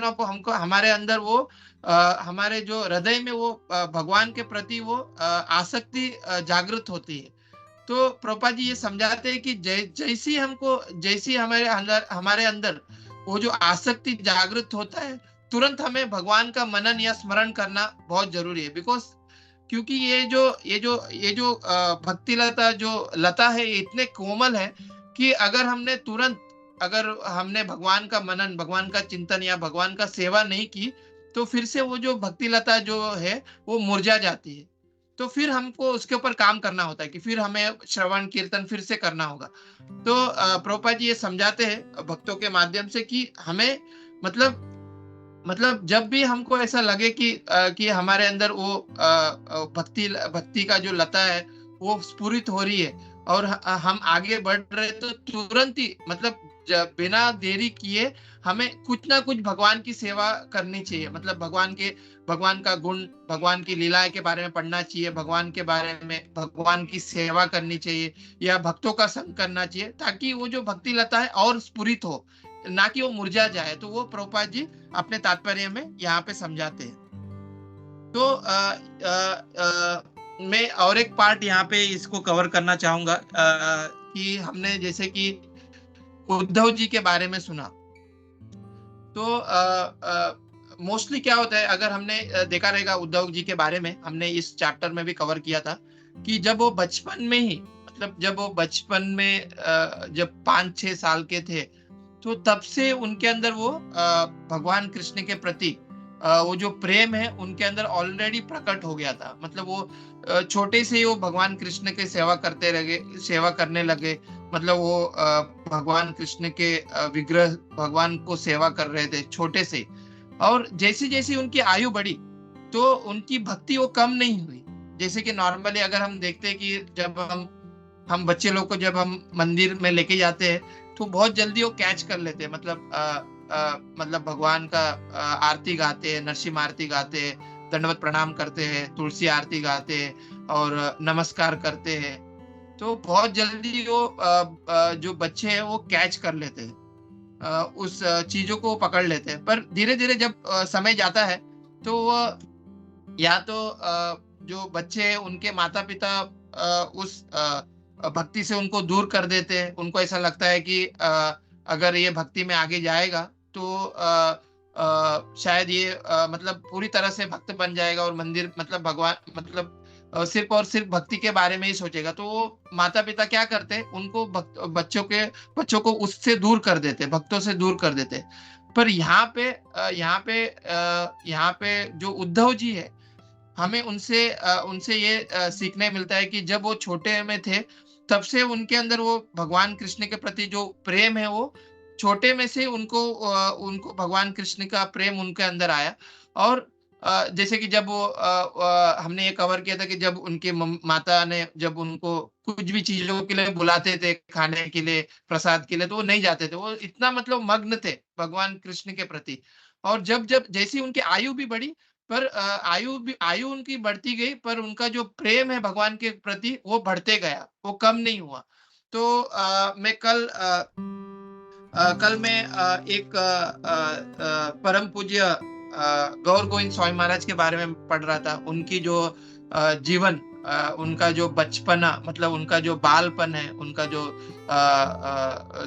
ऑफ हमको हमारे अंदर वो हमारे जो हृदय में वो भगवान के प्रति वो आसक्ति जागृत होती है। तो प्रभुपाद जी ये समझाते हैं कि जैसी हमारे अंदर वो जो आसक्ति जागृत होता है, तुरंत हमें भगवान का मनन या स्मरण करना बहुत जरूरी है। बिकॉज क्योंकि ये जो भक्ति लता जो लता है, ये इतने कोमल है कि अगर हमने भगवान का मनन, भगवान का चिंतन या भगवान का सेवा नहीं की, तो फिर से वो जो भक्ति लता जो है वो मुरझा जाती है। तो फिर हमको उसके ऊपर काम करना होता है कि फिर हमें श्रवण कीर्तन फिर से करना होगा। तो प्रभुपाद जी ये समझाते हैं भक्तों के माध्यम से कि हमें मतलब जब भी हमको ऐसा लगे कि हमारे अंदर वो भक्ति का जो लता है वो स्फुरित हो रही है और हम आगे बढ़ रहे, तो तुरंत ही मतलब बिना देरी किए हमें कुछ ना कुछ भगवान की सेवा करनी चाहिए। मतलब भगवान का गुण, भगवान की लीलाएं के बारे में पढ़ना चाहिए, भगवान के बारे में भगवान की सेवा करनी चाहिए या भक्तों का संग करना चाहिए, ताकि वो जो भक्ति लता है और स्फुरित हो, ना कि वो मुरझा जाए। तो वो प्रभुपाद जी अपने तात्पर्य में यहाँ पे समझाते हैं। तो मैं और एक पार्ट यहाँ पे इसको कवर करना चाहूंगा कि हमने जैसे कि उद्धव जी के बारे में सुना, तो मोस्टली क्या होता है, अगर हमने देखा रहेगा उद्धव जी के बारे में, हमने इस चैप्टर में भी कवर किया था कि जब वो बचपन में ही, मतलब जब वो बचपन में जब 5-6 साल के थे, तो तब से उनके अंदर वो भगवान कृष्ण के प्रति वो जो प्रेम है उनके अंदर ऑलरेडी प्रकट हो गया था। मतलब वो छोटे से ही वो भगवान कृष्ण की सेवा करने लगे। मतलब वो भगवान कृष्ण के विग्रह भगवान को सेवा कर रहे थे छोटे से, और जैसी जैसी उनकी आयु बढ़ी तो उनकी भक्ति वो कम नहीं हुई। जैसे कि नॉर्मली अगर हम देखते हैं कि जब हम बच्चे लोग को जब हम मंदिर में लेके जाते हैं तो बहुत जल्दी वो कैच कर लेते हैं। मतलब भगवान का आरती गाते हैं, नरसिंह आरती गाते हैं, दंडवत प्रणाम करते हैं, तुलसी आरती गाते हैं और नमस्कार करते हैं। तो बहुत जल्दी वो जो बच्चे हैं वो कैच कर लेते हैं, उस चीजों को पकड़ लेते हैं। पर धीरे धीरे जब समय जाता है तो वो या तो जो बच्चे हैं उनके माता पिता उस भक्ति से उनको दूर कर देते हैं। उनको ऐसा लगता है कि अगर ये भक्ति में आगे जाएगा तो शायद ये मतलब पूरी तरह से भक्त बन जाएगा और मंदिर मतलब भगवान मतलब सिर्फ और सिर्फ भक्ति के बारे में ही सोचेगा। तो वो माता पिता क्या करते हैं, उनको बच्चों को उससे दूर कर देते, भक्तों से दूर कर देते। पर यहाँ पे जो उद्धव जी है, हमें उनसे ये सीखने मिलता है कि जब वो छोटे में थे तब से उनके अंदर वो भगवान कृष्ण के प्रति जो प्रेम है वो छोटे में से उनको भगवान कृष्ण का प्रेम उनके अंदर आया। और जैसे कि जब वो हमने ये कवर किया था कि जब उनके माता ने जब उनको कुछ भी चीजों के लिए बुलाते थे, खाने के लिए, प्रसाद के लिए, तो वो नहीं जाते थे। वो इतना मतलब मग्न थे भगवान कृष्ण के प्रति। और जब जब जैसी उनकी आयु भी बढ़ी, पर आयु उनकी बढ़ती गई, पर उनका जो प्रेम है भगवान के प्रति वो बढ़ते गया, वो कम नहीं हुआ। तो मैं कल मैं एक परम पूज्य गौर गोविंद स्वामी महाराज के बारे में पढ़ रहा था। उनकी जो जीवन, उनका जो बचपना, मतलब उनका जो बालपन है, उनका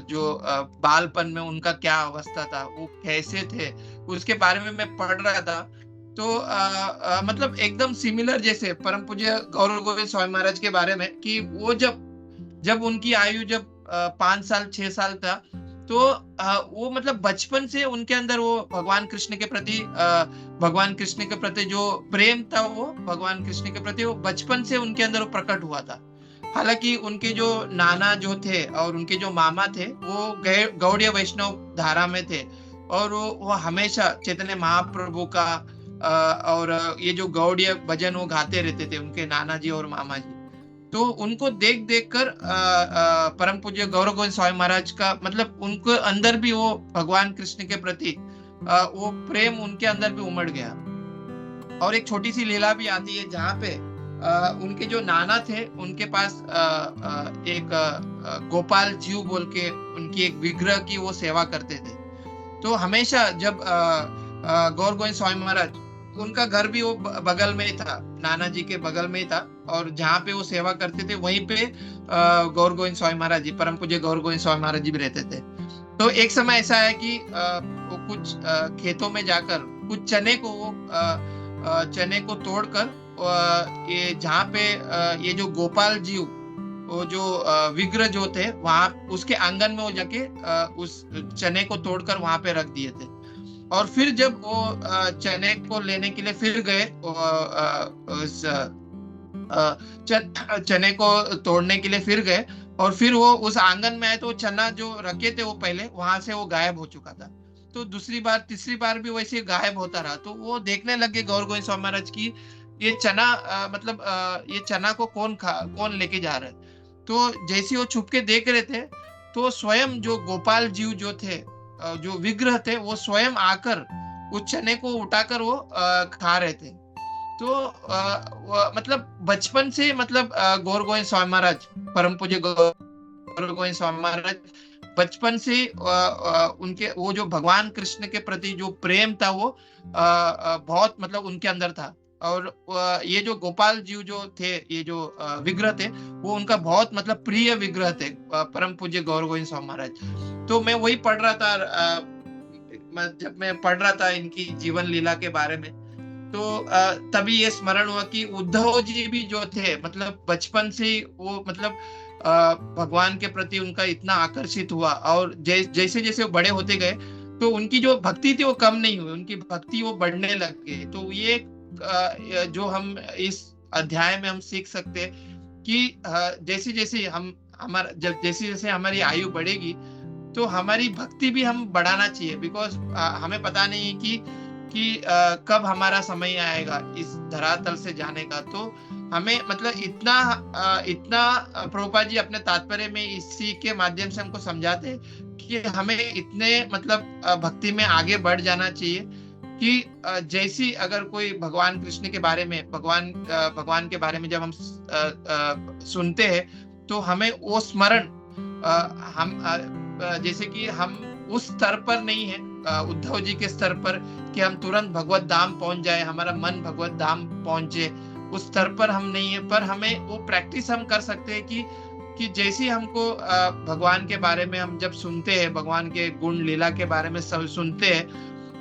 जो बालपन में उनका क्या अवस्था था, वो कैसे थे, उसके बारे में मैं पढ़ रहा था। तो मतलब एकदम सिमिलर जैसे परम पूज्य गौर गोविंद स्वामी महाराज के बारे में, कि वो जब जब उनकी आयु जब 5 साल 6 साल था, तो वो मतलब बचपन से उनके अंदर वो भगवान कृष्ण के प्रति जो प्रेम था, वो भगवान कृष्ण के प्रति वो बचपन से उनके अंदर वो प्रकट हुआ था। हालांकि उनके जो नाना जो थे और उनके जो मामा थे, वो गौड़ीय वैष्णव धारा में थे, और वो हमेशा चैतन्य महाप्रभु का और ये जो गौड़ीय भजन वो गाते रहते थे, उनके नाना जी और मामा जी। तो उनको देख देख कर परम पूज्य गौर गोविंद स्वामी महाराज का मतलब उनको अंदर भी वो भगवान कृष्ण के प्रति वो प्रेम उनके अंदर भी उमड़ गया। और एक छोटी सी लीला भी आती है जहाँ पे उनके जो नाना थे, उनके पास एक गोपाल जीव बोल के उनकी एक विग्रह की वो सेवा करते थे। तो हमेशा जब गौर गोविंद स्वामी महाराज, उनका घर भी वो बगल में ही था, नाना जी के बगल में ही था, और जहाँ पे वो सेवा करते थे वहीं पे गौर गोविंद स्वामी महाराज जी, परम पूज्य गौर गोविंद स्वामी महाराज जी भी रहते थे। तो एक समय ऐसा है कि वो कुछ खेतों में जाकर कुछ चने को तोड़कर ये जहाँ पे ये जो गोपाल जी, वो जो विग्रह जो थे, वहां उसके आंगन में वो जाके उस चने को तोड़कर वहां पे रख दिए थे। और फिर जब वो चने को लेने के लिए फिर गए, चने को तोड़ने के लिए फिर गए, और फिर वो उस आंगन में आए तो चना जो रखे थे वो पहले वहां से वो गायब हो चुका था। तो दूसरी बार तीसरी बार भी वैसे गायब होता रहा। तो वो देखने लगे गौर गोविंद स्वामी महाराज की, ये चना ये चना को कौन लेके जा रहा है। तो जैसे वो छुप के देख रहे थे, तो स्वयं जो गोपाल जीव जो थे, जो विग्रह थे, वो स्वयं आकर उस चने को उठाकर वो खा रहे थे। तो मतलब बचपन से मतलब गौर गोविंद स्वामी महाराज, परम पूज्य गौर गोविंद स्वामी महाराज बचपन से उनके वो जो भगवान कृष्ण के प्रति जो प्रेम था, वो बहुत मतलब उनके अंदर था। और ये जो गोपाल जीव जो थे, ये जो विग्रह थे, वो उनका बहुत मतलब प्रिय विग्रह थे, परम पूज्य गौर गोविंद स्वामी महाराज। तो मैं वही पढ़ रहा था, जब मैं पढ़ रहा था इनकी जीवन लीला के बारे में, तो तभी ये स्मरण हुआ कि उद्धव जी भी जो थे, मतलब बचपन से वो मतलब भगवान के प्रति उनका इतना आकर्षित हुआ, और जैसे जैसे वो बड़े होते गए, तो उनकी जो भक्ति थी वो कम नहीं हुई, उनकी भक्ति वो बढ़ने लग गई। तो ये जो हम इस अध्याय में हम सीख सकते कि जैसे जैसे जैसे जैसे हमारी आयु बढ़ेगी, तो हमारी भक्ति भी हम बढ़ाना चाहिए। बिकॉज हमें पता नहीं कि कब हमारा समय आएगा इस धरातल से जाने का। तो हमें मतलब इतना प्रभुपाद जी अपने तात्पर्य में इसी के माध्यम से हमको समझाते हैं कि हमें इतने मतलब भक्ति में आगे बढ़ जाना चाहिए कि जैसी अगर कोई भगवान कृष्ण के बारे में, भगवान के बारे में जब हम सुनते हैं, तो हमें वो स्मरण हम जैसे कि हम उस स्तर पर नहीं है उद्धव जी के स्तर पर कि हम तुरंत भगवत धाम पहुंच जाए, हमारा मन भगवत धाम पहुंचे, उस स्तर पर हम नहीं है। पर हमें वो प्रैक्टिस हम कर सकते हैं कि जैसे हमको भगवान के बारे में हम जब सुनते हैं, भगवान के गुण लीला के बारे में सब सुनते हैं,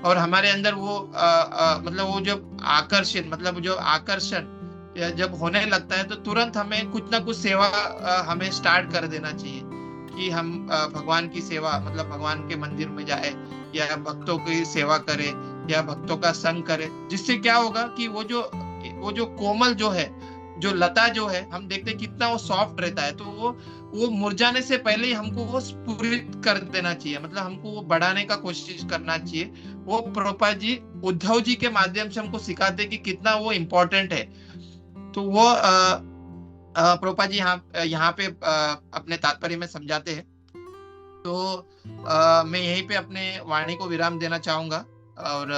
और हमारे अंदर वो मतलब वो जब आकर्षण जब होने लगता है, तो तुरंत हमें कुछ ना कुछ सेवा हमें स्टार्ट कर देना चाहिए कि हम भगवान की सेवा, मतलब भगवान के मंदिर में जाए, या भक्तों की सेवा करे, या भक्तों का संग करे। जिससे क्या होगा कि वो जो कोमल जो है, जो लता जो है हम देखते हैं कितना वो सॉफ्ट रहता है, तो वो मुरझाने से पहले ही हमको वो स्फुरित कर देना चाहिए, मतलब हमको वो बढ़ाने का कोशिश करना चाहिए। वो प्रभुपाद जी उद्धव जी के माध्यम से हमको सिखाते कि कितना वो इम्पोर्टेंट है। तो वो प्रभुपाद जी यहाँ पे अपने तात्पर्य में समझाते हैं। तो मैं यहीं पे अपने वाणी को विराम देना चाहूंगा। और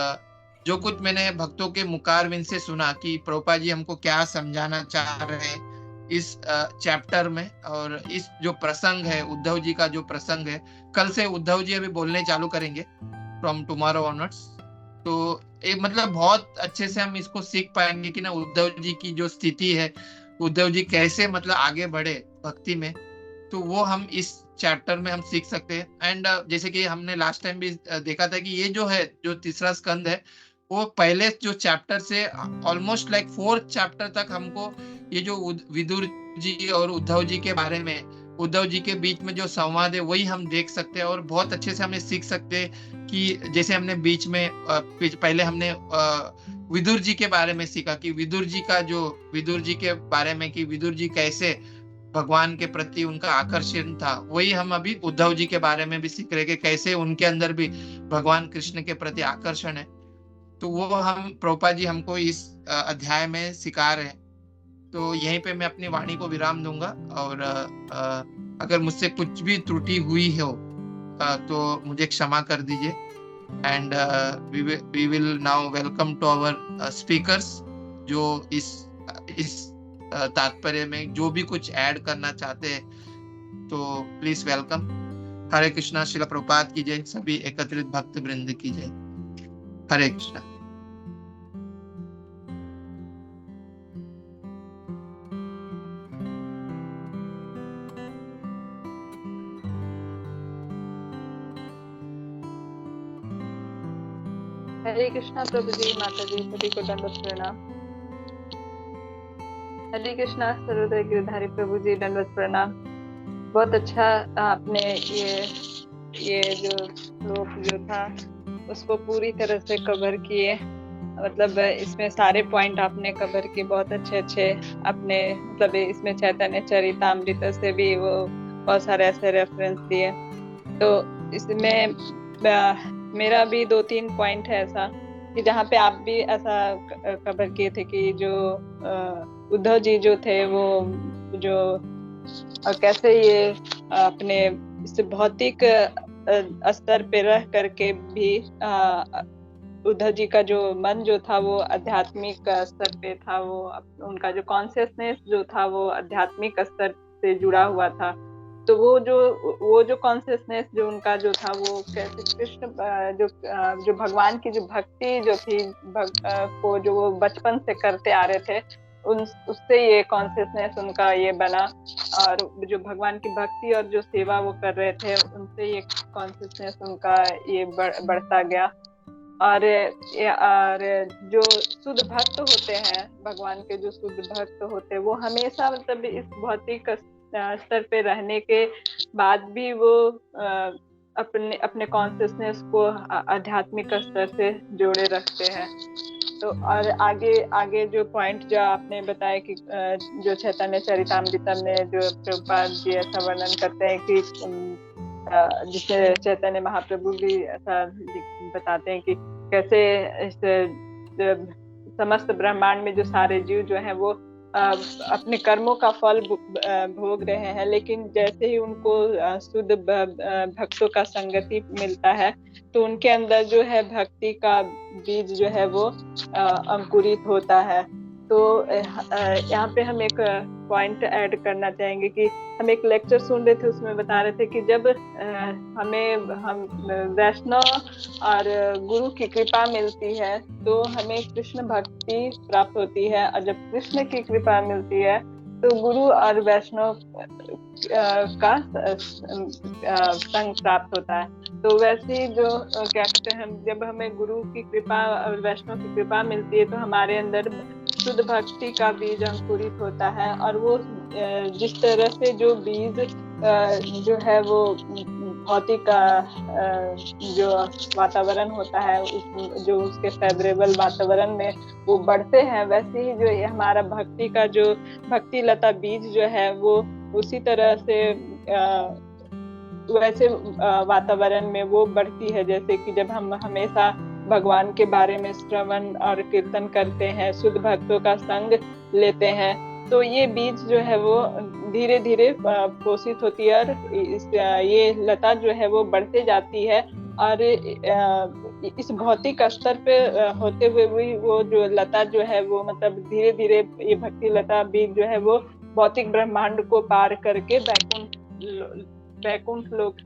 जो कुछ मैंने भक्तों के मुखारविंद से सुना कि प्रभुपाद जी हमको क्या समझाना चाह रहे हैं इस चैप्टर में, और इस जो प्रसंग है उद्धव जी का जो प्रसंग है, कल से उद्धव जी अभी बोलने चालू करेंगे फ्रॉम टुमारो ऑनवर्ड्स। तो एक मतलब बहुत अच्छे से हम इसको सीख पाएंगे कि ना उद्धव जी की जो स्थिति है, उद्धव जी कैसे मतलब आगे बढ़े भक्ति में, तो वो हम इस चैप्टर में हम सीख सकते हैं। एंड जैसे कि हमने लास्ट टाइम भी देखा था कि ये जो है जो तीसरा स्कंद है, वो पहले जो चैप्टर से ऑलमोस्ट लाइक 4th चैप्टर तक हमको ये जो विदुर जी और उद्धव जी के बारे में, उद्धव जी के बीच में जो संवाद है वही हम देख सकते हैं, और बहुत अच्छे से हमें सीख सकते हैं कि जैसे हमने बीच में पहले हमने विदुर जी के बारे में सीखा कि विदुर जी के बारे में कि विदुर जी कैसे भगवान के प्रति उनका आकर्षण था, वही हम अभी उद्धव जी के बारे में भी सीख रहे कि कैसे उनके अंदर भी भगवान कृष्ण के प्रति आकर्षण है। तो वो हम प्रभुपाद जी हमको इस अध्याय में सिखा रहे हैं। तो यहीं पे मैं अपनी वाणी को विराम दूंगा, और अगर मुझसे कुछ भी त्रुटि हुई हो तो मुझे क्षमा कर दीजिए। And we will now welcome to our speakers, जो इस तात्पर्य में जो भी कुछ ऐड करना चाहते हैं, तो प्लीज वेलकम। हरे कृष्णा। श्रील प्रभुपाद की जय। सभी एकत्रित भक्त वृंद की जय। हरे कृष्णा। हरे कृष्णा प्रभु जी, माता जी सभी को दंडवत प्रणाम। हरे कृष्णा सर्वोदय गिरधारी प्रभु जी, दंडवत प्रणाम। बहुत अच्छा आपने ये जो श्लोक जो था उसको पूरी तरह से कवर किए, मतलब इसमें सारे पॉइंट आपने कवर किए बहुत अच्छे आपने, मतलब इसमें चैतन्य चरितामृत से भी वो बहुत सारे ऐसे रेफरेंस दिए। तो इसमें मेरा भी 2-3 पॉइंट है ऐसा कि जहाँ पे आप भी ऐसा कवर किए थे कि जो उद्धव जी जो थे वो जो कैसे ये अपने भौतिक स्तर पे रह करके भी उद्धव जी का जो मन जो था वो आध्यात्मिक स्तर पे था, वो उनका जो कॉन्शियसनेस जो था वो आध्यात्मिक स्तर से जुड़ा हुआ था। तो वो जो कॉन्शियसनेस जो उनका जो था वो कैसे कृष्ण जो भगवान की जो भक्ति जो थी को जो वो बचपन से करते आ रहे थे, उससे ये कॉन्शियसनेस उनका ये बना, और जो भगवान की भक्ति और जो सेवा वो कर रहे थे उनसे ये कॉन्शियसनेस उनका ये बढ़ता गया। और जो शुद्ध भक्त होते हैं, भगवान के जो शुद्ध भक्त होते हैं वो हमेशा मतलब इस भौतिक स्तर पे रहने के बाद भी वो अपने कॉन्शियसनेस को आध्यात्मिक स्तर से जोड़े रखते हैं। तो और आगे जो पॉइंट जो आपने बताया कि जो चैतन्य चरितामृत में जो प्रभुपाद जी ऐसा वर्णन करते हैं कि जिसे चैतन्य महाप्रभु भी ऐसा बताते हैं कि कैसे समस्त ब्रह्मांड में जो सारे जीव जो हैं वो अपने कर्मों का फल भोग रहे हैं, लेकिन जैसे ही उनको शुद्ध भक्तों का संगति मिलता है तो उनके अंदर जो है भक्ति का बीज जो है वो अंकुरित होता है। तो यहाँ पे हम एक पॉइंट ऐड करना चाहेंगे कि हम एक लेक्चर सुन रहे थे, उसमें बता रहे थे कि जब हम वैष्णव और गुरु की कृपा मिलती है तो हमें कृष्ण भक्ति प्राप्त होती है, और जब कृष्ण की कृपा मिलती है तो गुरु और वैष्णव का संग प्राप्त होता है। तो वैसे ही जो क्या कहते हैं, जब हमें गुरु की कृपा और वैष्णव की कृपा मिलती है तो हमारे अंदर शुद्ध भक्ति का बीज अंकुरित होता है, और वो जिस तरह से जो बीज जो है वो भौतिक जो वातावरण होता है जो उसके फेवरेबल वातावरण में वो बढ़ते हैं, वैसे ही जो ये हमारा भक्ति का जो भक्ति लता बीज जो है वो उसी तरह से वैसे वातावरण में वो बढ़ती है, जैसे कि जब हम हमेशा भगवान के बारे में श्रवण और कीर्तन करते हैं, शुद्ध भक्तों का संग लेते हैं, तो ये बीज जो है वो धीरे धीरे पोषित होती है और ये लता जो है वो बढ़ते जाती है। और इस भौतिक स्तर पे होते हुए भी वो जो लता जो है वो मतलब धीरे धीरे ये भक्ति लता बीज जो है वो भौतिक ब्रह्मांड को पार करके वैकुंठ लोक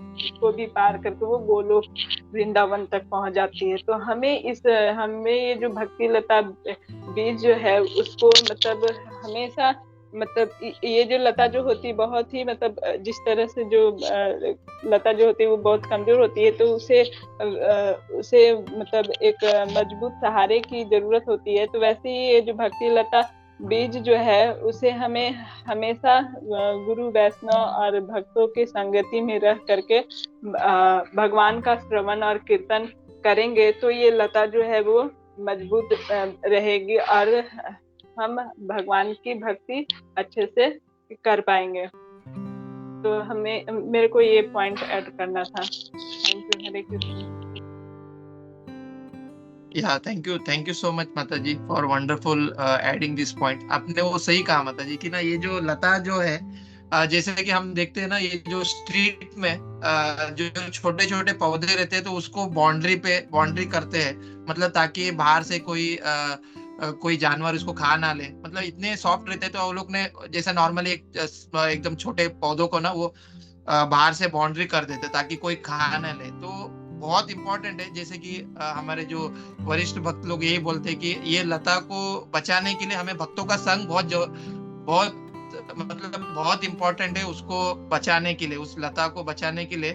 को भी पार करके वो गोलोक वृंदावन तक पहुंच जाती है। तो हमें ये जो भक्ति लता बीज जो है उसको मतलब हमेशा मतलब ये जो लता जो होती है बहुत ही मतलब जिस तरह से जो लता जो होती है वो बहुत कमजोर होती है, तो उसे मतलब एक मजबूत सहारे की जरूरत होती है। तो वैसे ही ये जो भक्ति लता बीज जो है उसे हमें हमेशा गुरु वैष्णव और भक्तों की संगति में रह करके भगवान का श्रवण और कीर्तन करेंगे तो ये लता जो है वो मजबूत रहेगी और हम भगवान की भक्ति अच्छे से कर पाएंगे। तो मेरे को ये पॉइंट ऐड करना था। Thank you. Hare Krishna. Yeah, thank you so much माता जी for wonderful adding this point। आपने वो सही कहा माता जी कि ना ये जो लता जो है जैसे कि हम देखते हैं ना ये जो स्ट्रीट में जो छोटे छोटे पौधे रहते हैं तो उसको बाउंड्री करते हैं, मतलब ताकि बाहर से कोई जानवर इसको खा ना ले, मतलब इतने सॉफ्ट रहते हैं। तो वो लोग ने जैसे नॉर्मली एकदम छोटे पौधों को ना वो बाहर से बाउंड्री कर देते ताकि कोई खा ना ले। तो बहुत इंपॉर्टेंट है, जैसे कि हमारे जो वरिष्ठ भक्त लोग यही बोलते हैं कि ये लता को बचाने के लिए हमें भक्तों का संग बहुत मतलब बहुत इंपॉर्टेंट है। उसको बचाने के लिए, उस लता को बचाने के लिए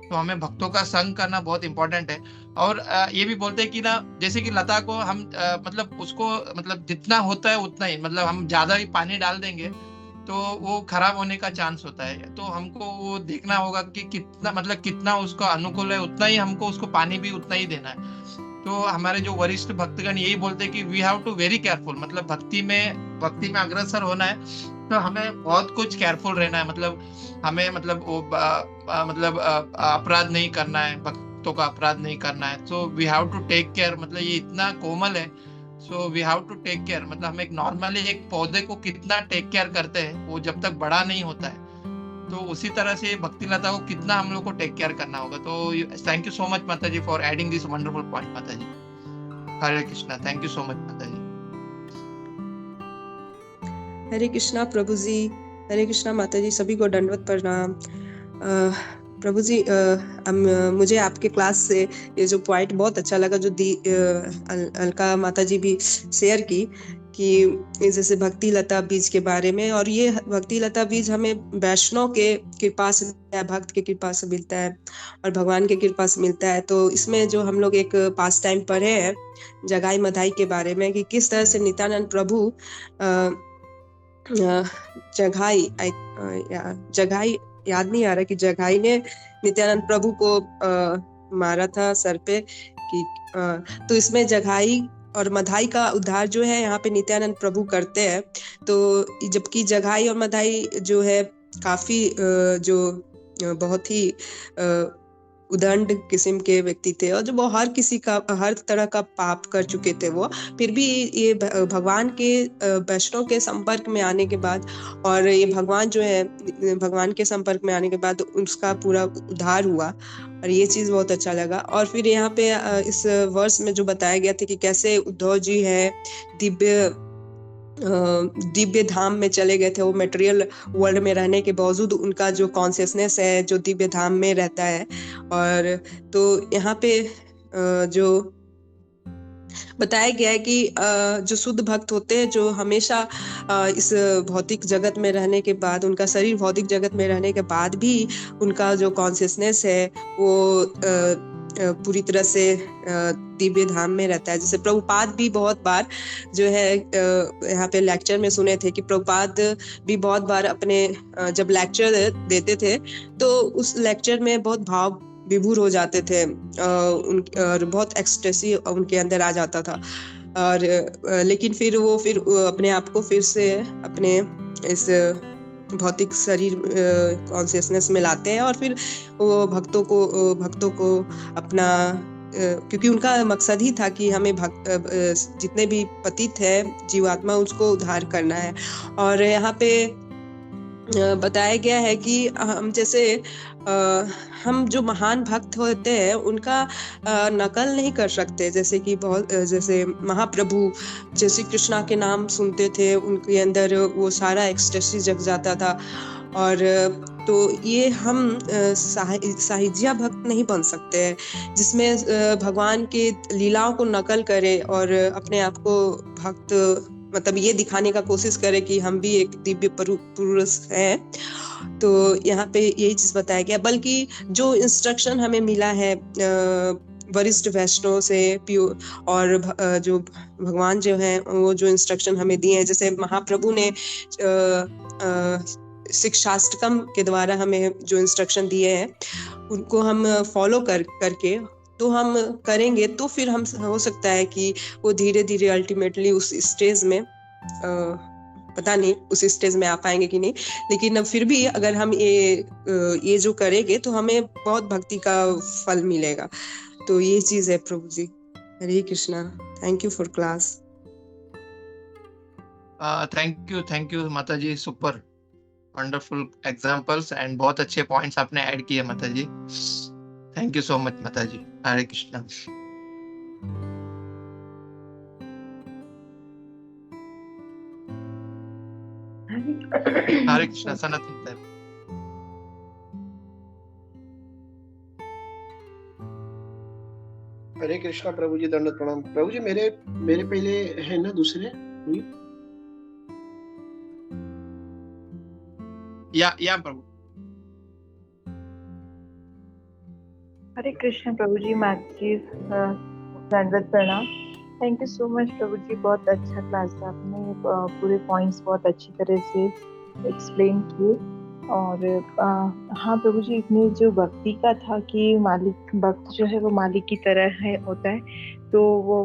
तो हमें भक्तों का संग करना बहुत इंपॉर्टेंट है। और ये भी बोलते हैं कि ना जैसे कि लता को हम मतलब उसको मतलब जितना होता है उतना ही, मतलब हम ज्यादा भी पानी डाल देंगे तो वो खराब होने का चांस होता है। तो हमको वो देखना होगा कि कितना उसका अनुकूल है, उतना ही हमको उसको पानी भी उतना ही देना है। तो हमारे जो वरिष्ठ भक्तगण यही बोलते हैं कि we have to very careful, मतलब भक्ति में अग्रसर होना है तो हमें बहुत कुछ केयरफुल रहना है। मतलब हमें मतलब वो अपराध नहीं करना है, भक्तों का अपराध नहीं करना है। So we have to take care, मतलब ये इतना कोमल है। So we have to take care, मतलब हम एक नॉर्मली एक पौधे को कितना टेक केयर करते हैं वो जब तक बड़ा नहीं होता है, तो उसी तरह से भक्ति लता को कितना हम लोग को टेक केयर करना होगा। तो थैंक यू सो मच माता जी for adding this wonderful point माता जी। Hare Krishna. Thank you so much माता जी। हरे कृष्णा प्रभु जी। हरे कृष्णा माता जी, सभी को दंडवत प्रणाम। प्रभु जी मुझे आपके क्लास से ये जो पॉइंट बहुत अच्छा लगा जो अलका माता जी भी शेयर की कि जैसे भक्ति लता बीज के बारे में, और ये भक्ति लता बीज हमें वैष्णव के कृपा से मिलता है, भक्त के कृपा से मिलता है और भगवान के कृपा से मिलता है। तो इसमें जो हम लोग एक पास टाइम पढ़े हैं जगाई मधाई के बारे में कि किस तरह से नित्यानंद प्रभु जगाई याद नहीं आ रहा कि जगाई ने नित्यानंद प्रभु को मारा था सर पे कि तो इसमें जगाई और मधाई का उद्धार जो है यहाँ पे नित्यानंद प्रभु करते हैं। तो जबकि जगाई और मधाई जो है काफी जो बहुत ही उदंड किस्म के व्यक्ति थे और जो वो हर तरह का पाप कर चुके थे, वो फिर भी ये भगवान के वैष्णव के संपर्क में आने के बाद और ये भगवान जो है भगवान के संपर्क में आने के बाद उसका पूरा उद्धार हुआ और ये चीज बहुत अच्छा लगा। और फिर यहाँ पे इस वर्ष में जो बताया गया था कि कैसे उद्धव जी है दिव्य धाम में चले गए थे, वो मटेरियल वर्ल्ड में रहने के बावजूद उनका जो कॉन्शियसनेस है जो दिव्य धाम में रहता है। और तो यहाँ पे जो बताया गया है कि जो शुद्ध भक्त होते हैं जो हमेशा इस भौतिक जगत में रहने के बाद, उनका शरीर भौतिक जगत में रहने के बाद भी उनका जो कॉन्शियसनेस है वो पूरी तरह से दिव्य धाम में रहता है। जैसे प्रभुपाद भी बहुत बार जो है यहाँ पे लेक्चर में सुने थे कि प्रभुपाद भी बहुत बार अपने जब लेक्चर देते थे तो उस लेक्चर में बहुत भाव विभोर हो जाते थे और बहुत एक्सटेसी उनके अंदर आ जाता था। और लेकिन फिर वो अपने आप को फिर से अपने इस भौतिक शरीर कॉन्शियसनेस में लाते हैं और फिर वो भक्तों को अपना क्योंकि उनका मकसद ही था कि हमें जितने भी पतित है जीवात्मा उसको उद्धार करना है। और यहाँ पे बताया गया है कि हम जैसे हम जो महान भक्त होते हैं उनका नकल नहीं कर सकते। जैसे कि जैसे महाप्रभु जैसे कृष्णा के नाम सुनते थे उनके अंदर वो सारा एक्सटेसी जग जाता था। और तो ये हम साहिज्या भक्त नहीं बन सकते हैं जिसमें भगवान के लीलाओं को नकल करे और अपने आप को भक्त मतलब ये दिखाने का कोशिश करे कि हम भी एक दिव्य पुरुष हैं। तो यहाँ पे यही चीज बताया गया। बल्कि जो इंस्ट्रक्शन हमें मिला है वरिष्ठ वैष्णव से और जो भगवान जो है वो जो इंस्ट्रक्शन हमें दिए हैं, जैसे महाप्रभु ने शिक्षाष्टकम के द्वारा हमें जो इंस्ट्रक्शन दिए हैं उनको हम फॉलो करके तो हम करेंगे तो फिर हम हो सकता है कि वो धीरे धीरे अल्टीमेटली उस स्टेज में पता नहीं उस स्टेज में आ पाएंगे कि नहीं, लेकिन अब फिर भी अगर हम ये जो करेंगे तो हमें बहुत भक्ति का फल मिलेगा। तो ये चीज है प्रभु जी। Hare Krishna. Thank you for class. Thank you माता जी, सुपर वंडरफुल एग्जांपल्स एंड बहुत अच्छे पॉइंट्स आपने ऐड किए माता जी। थैंक यू सो मच माता जी। हरे कृष्णा। हरे कृष्णा। सनातन सर। हरे कृष्णा प्रभु जी, दंडवत प्रणाम। प्रभु जी मेरे पहले है ना दूसरे या प्रभु। हरे कृष्ण प्रभु जी, माता जी दंडवत प्रणाम। थैंक यू सो मच प्रभु जी, बहुत अच्छा क्लास था। आपने पूरे पॉइंट्स बहुत अच्छी तरह से एक्सप्लेन किए। और हाँ प्रभु जी, इतनी जो भक्ति का था कि मालिक भक्त जो है वो मालिक की तरह है होता है, तो वो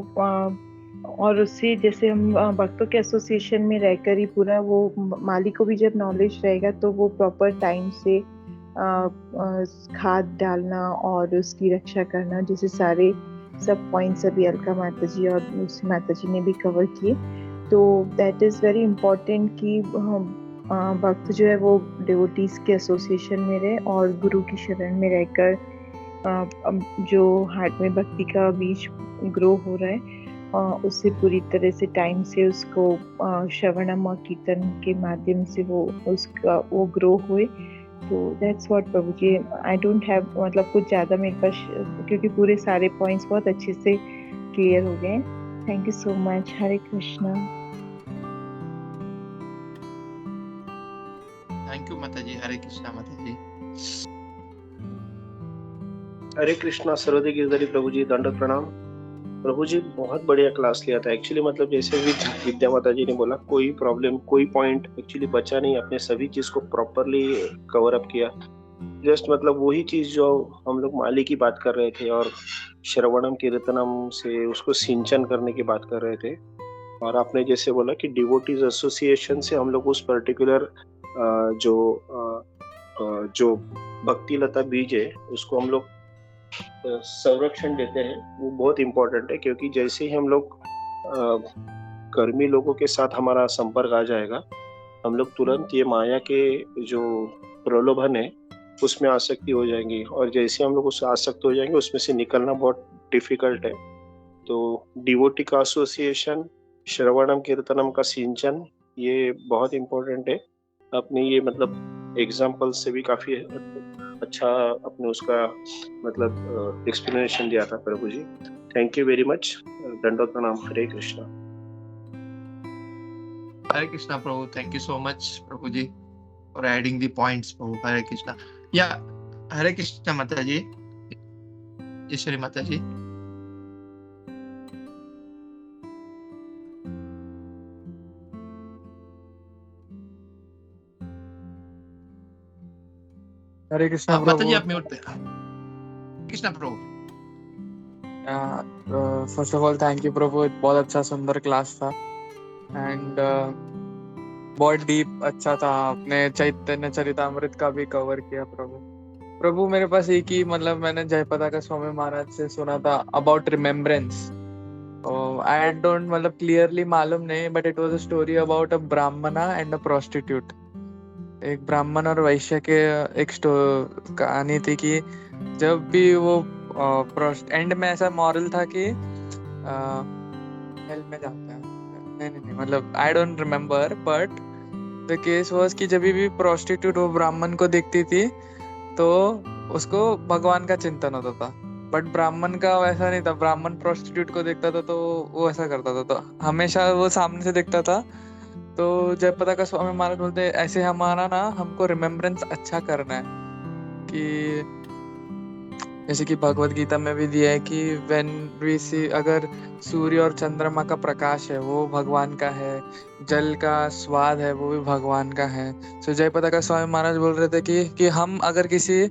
और उससे जैसे हम भक्तों के एसोसिएशन में रहकर ही पूरा वो मालिक को भी जब नॉलेज रहेगा तो वो प्रॉपर टाइम से खाद डालना और उसकी रक्षा करना, जैसे सारे सब पॉइंट्स अभी अलका माता जी और उसी माता जी ने भी कवर किए। तो दैट इज़ वेरी इम्पोर्टेंट कि भक्त जो है वो डिवोटीज के एसोसिएशन में रहे और गुरु की शरण में रहकर जो हार्ट में भक्ति का बीज ग्रो हो रहा है उससे पूरी तरह से टाइम से उसको श्रवणम और कीर्तन के माध्यम से वो ग्रो हुए। तो that's what prabhu ji. I don't have मतलब कुछ ज़्यादा मेरे पास, क्योंकि पूरे सारे पॉइंट्स बहुत अच्छे से क्लियर हो गए। Thank you so much. Hare Krishna. Thank you माता जी। हरे कृष्णा माता जी। हरे कृष्णा। सर्वदे गिरधरी प्रभु जी, दंडवत प्रणाम। प्रभु जी बहुत बढ़िया क्लास लिया था एक्चुअली। मतलब जैसे विद्या माता जी ने बोला, कोई प्रॉब्लम कोई पॉइंट एक्चुअली बचा नहीं, आपने सभी चीज को प्रॉपरली कवर अप किया। जस्ट मतलब वही चीज जो हम लोग माली की बात कर रहे थे और श्रवणम कीर्तनम से उसको सिंचन करने की बात कर रहे थे, और आपने जैसे बोला कि डिवोटीज एसोसिएशन से हम लोग उस पर्टिकुलर जो भक्ति लता बीज है उसको हम लोग संरक्षण देते हैं। वो बहुत इम्पोर्टेंट है, क्योंकि जैसे ही हम लोग कर्मी लोगों के साथ हमारा संपर्क आ जाएगा, हम लोग तुरंत ये माया के जो प्रलोभन है उसमें आसक्ति हो जाएंगी, और जैसे हम लोग उससे आसक्त हो जाएंगे उसमें से निकलना बहुत डिफिकल्ट है। तो डिवोटी का एसोसिएशन, श्रवणम कीर्तनम का सिंचन, ये बहुत इम्पोर्टेंट है। अपने ये मतलब एग्जाम्पल से भी काफी अच्छा अपने उसका मतलब एक्सप्लेनेशन दिया था प्रभु जी। Thank you very much. दंडवत प्रणाम। हरे कृष्णा। हरे कृष्णा प्रभु। Thank you so much Prabhu ji for adding the points प्रभु। हरे कृष्णा। या हरे कृष्णा माता जी। ईश्वरी माता जी। हरे कृष्णा माता जी प्रभु। आप म्यूट पे। कृष्णा प्रभु। First of all thank you प्रभु, बहुत अच्छा सुंदर क्लास था एंड बहुत डीप अच्छा था। आपने चैतन्य चरितामृत का भी कवर किया प्रभु। मेरे पास एक ही मतलब मैंने जयपताका स्वामी महाराज से सुना था अबाउट रिमेम्बरेंस। आई डोंट मतलब क्लियरली मालूम नहीं, but it was a story about a ब्राह्मणा एंड अ प्रोस्टिट्यूट। एक ब्राह्मण और वैश्य के एक कहानी थी कि जब भी वो एंड में ऐसा मॉरल था कि हेल में जाता है। नहीं मतलब I don't remember, but the case was कि जब भी प्रोस्टिट्यूट वो ब्राह्मण को देखती थी तो उसको भगवान का चिंतन होता था। बट ब्राह्मण का वैसा नहीं था, ब्राह्मण प्रोस्टिट्यूट को देखता था तो वो ऐसा करता था, तो हमेशा वो सामने से देखता था। तो जयपताका स्वामी महाराज बोलते ऐसे हमारा ना हमको रिमेम्बरेंस अच्छा करना है कि जैसे कि भगवत गीता में भी दिया है कि व्हेन वी सी, अगर सूर्य और चंद्रमा का प्रकाश है वो भगवान का है, जल का स्वाद है वो भी भगवान का है। सो जयपताका स्वामी महाराज बोल रहे थे कि हम अगर किसी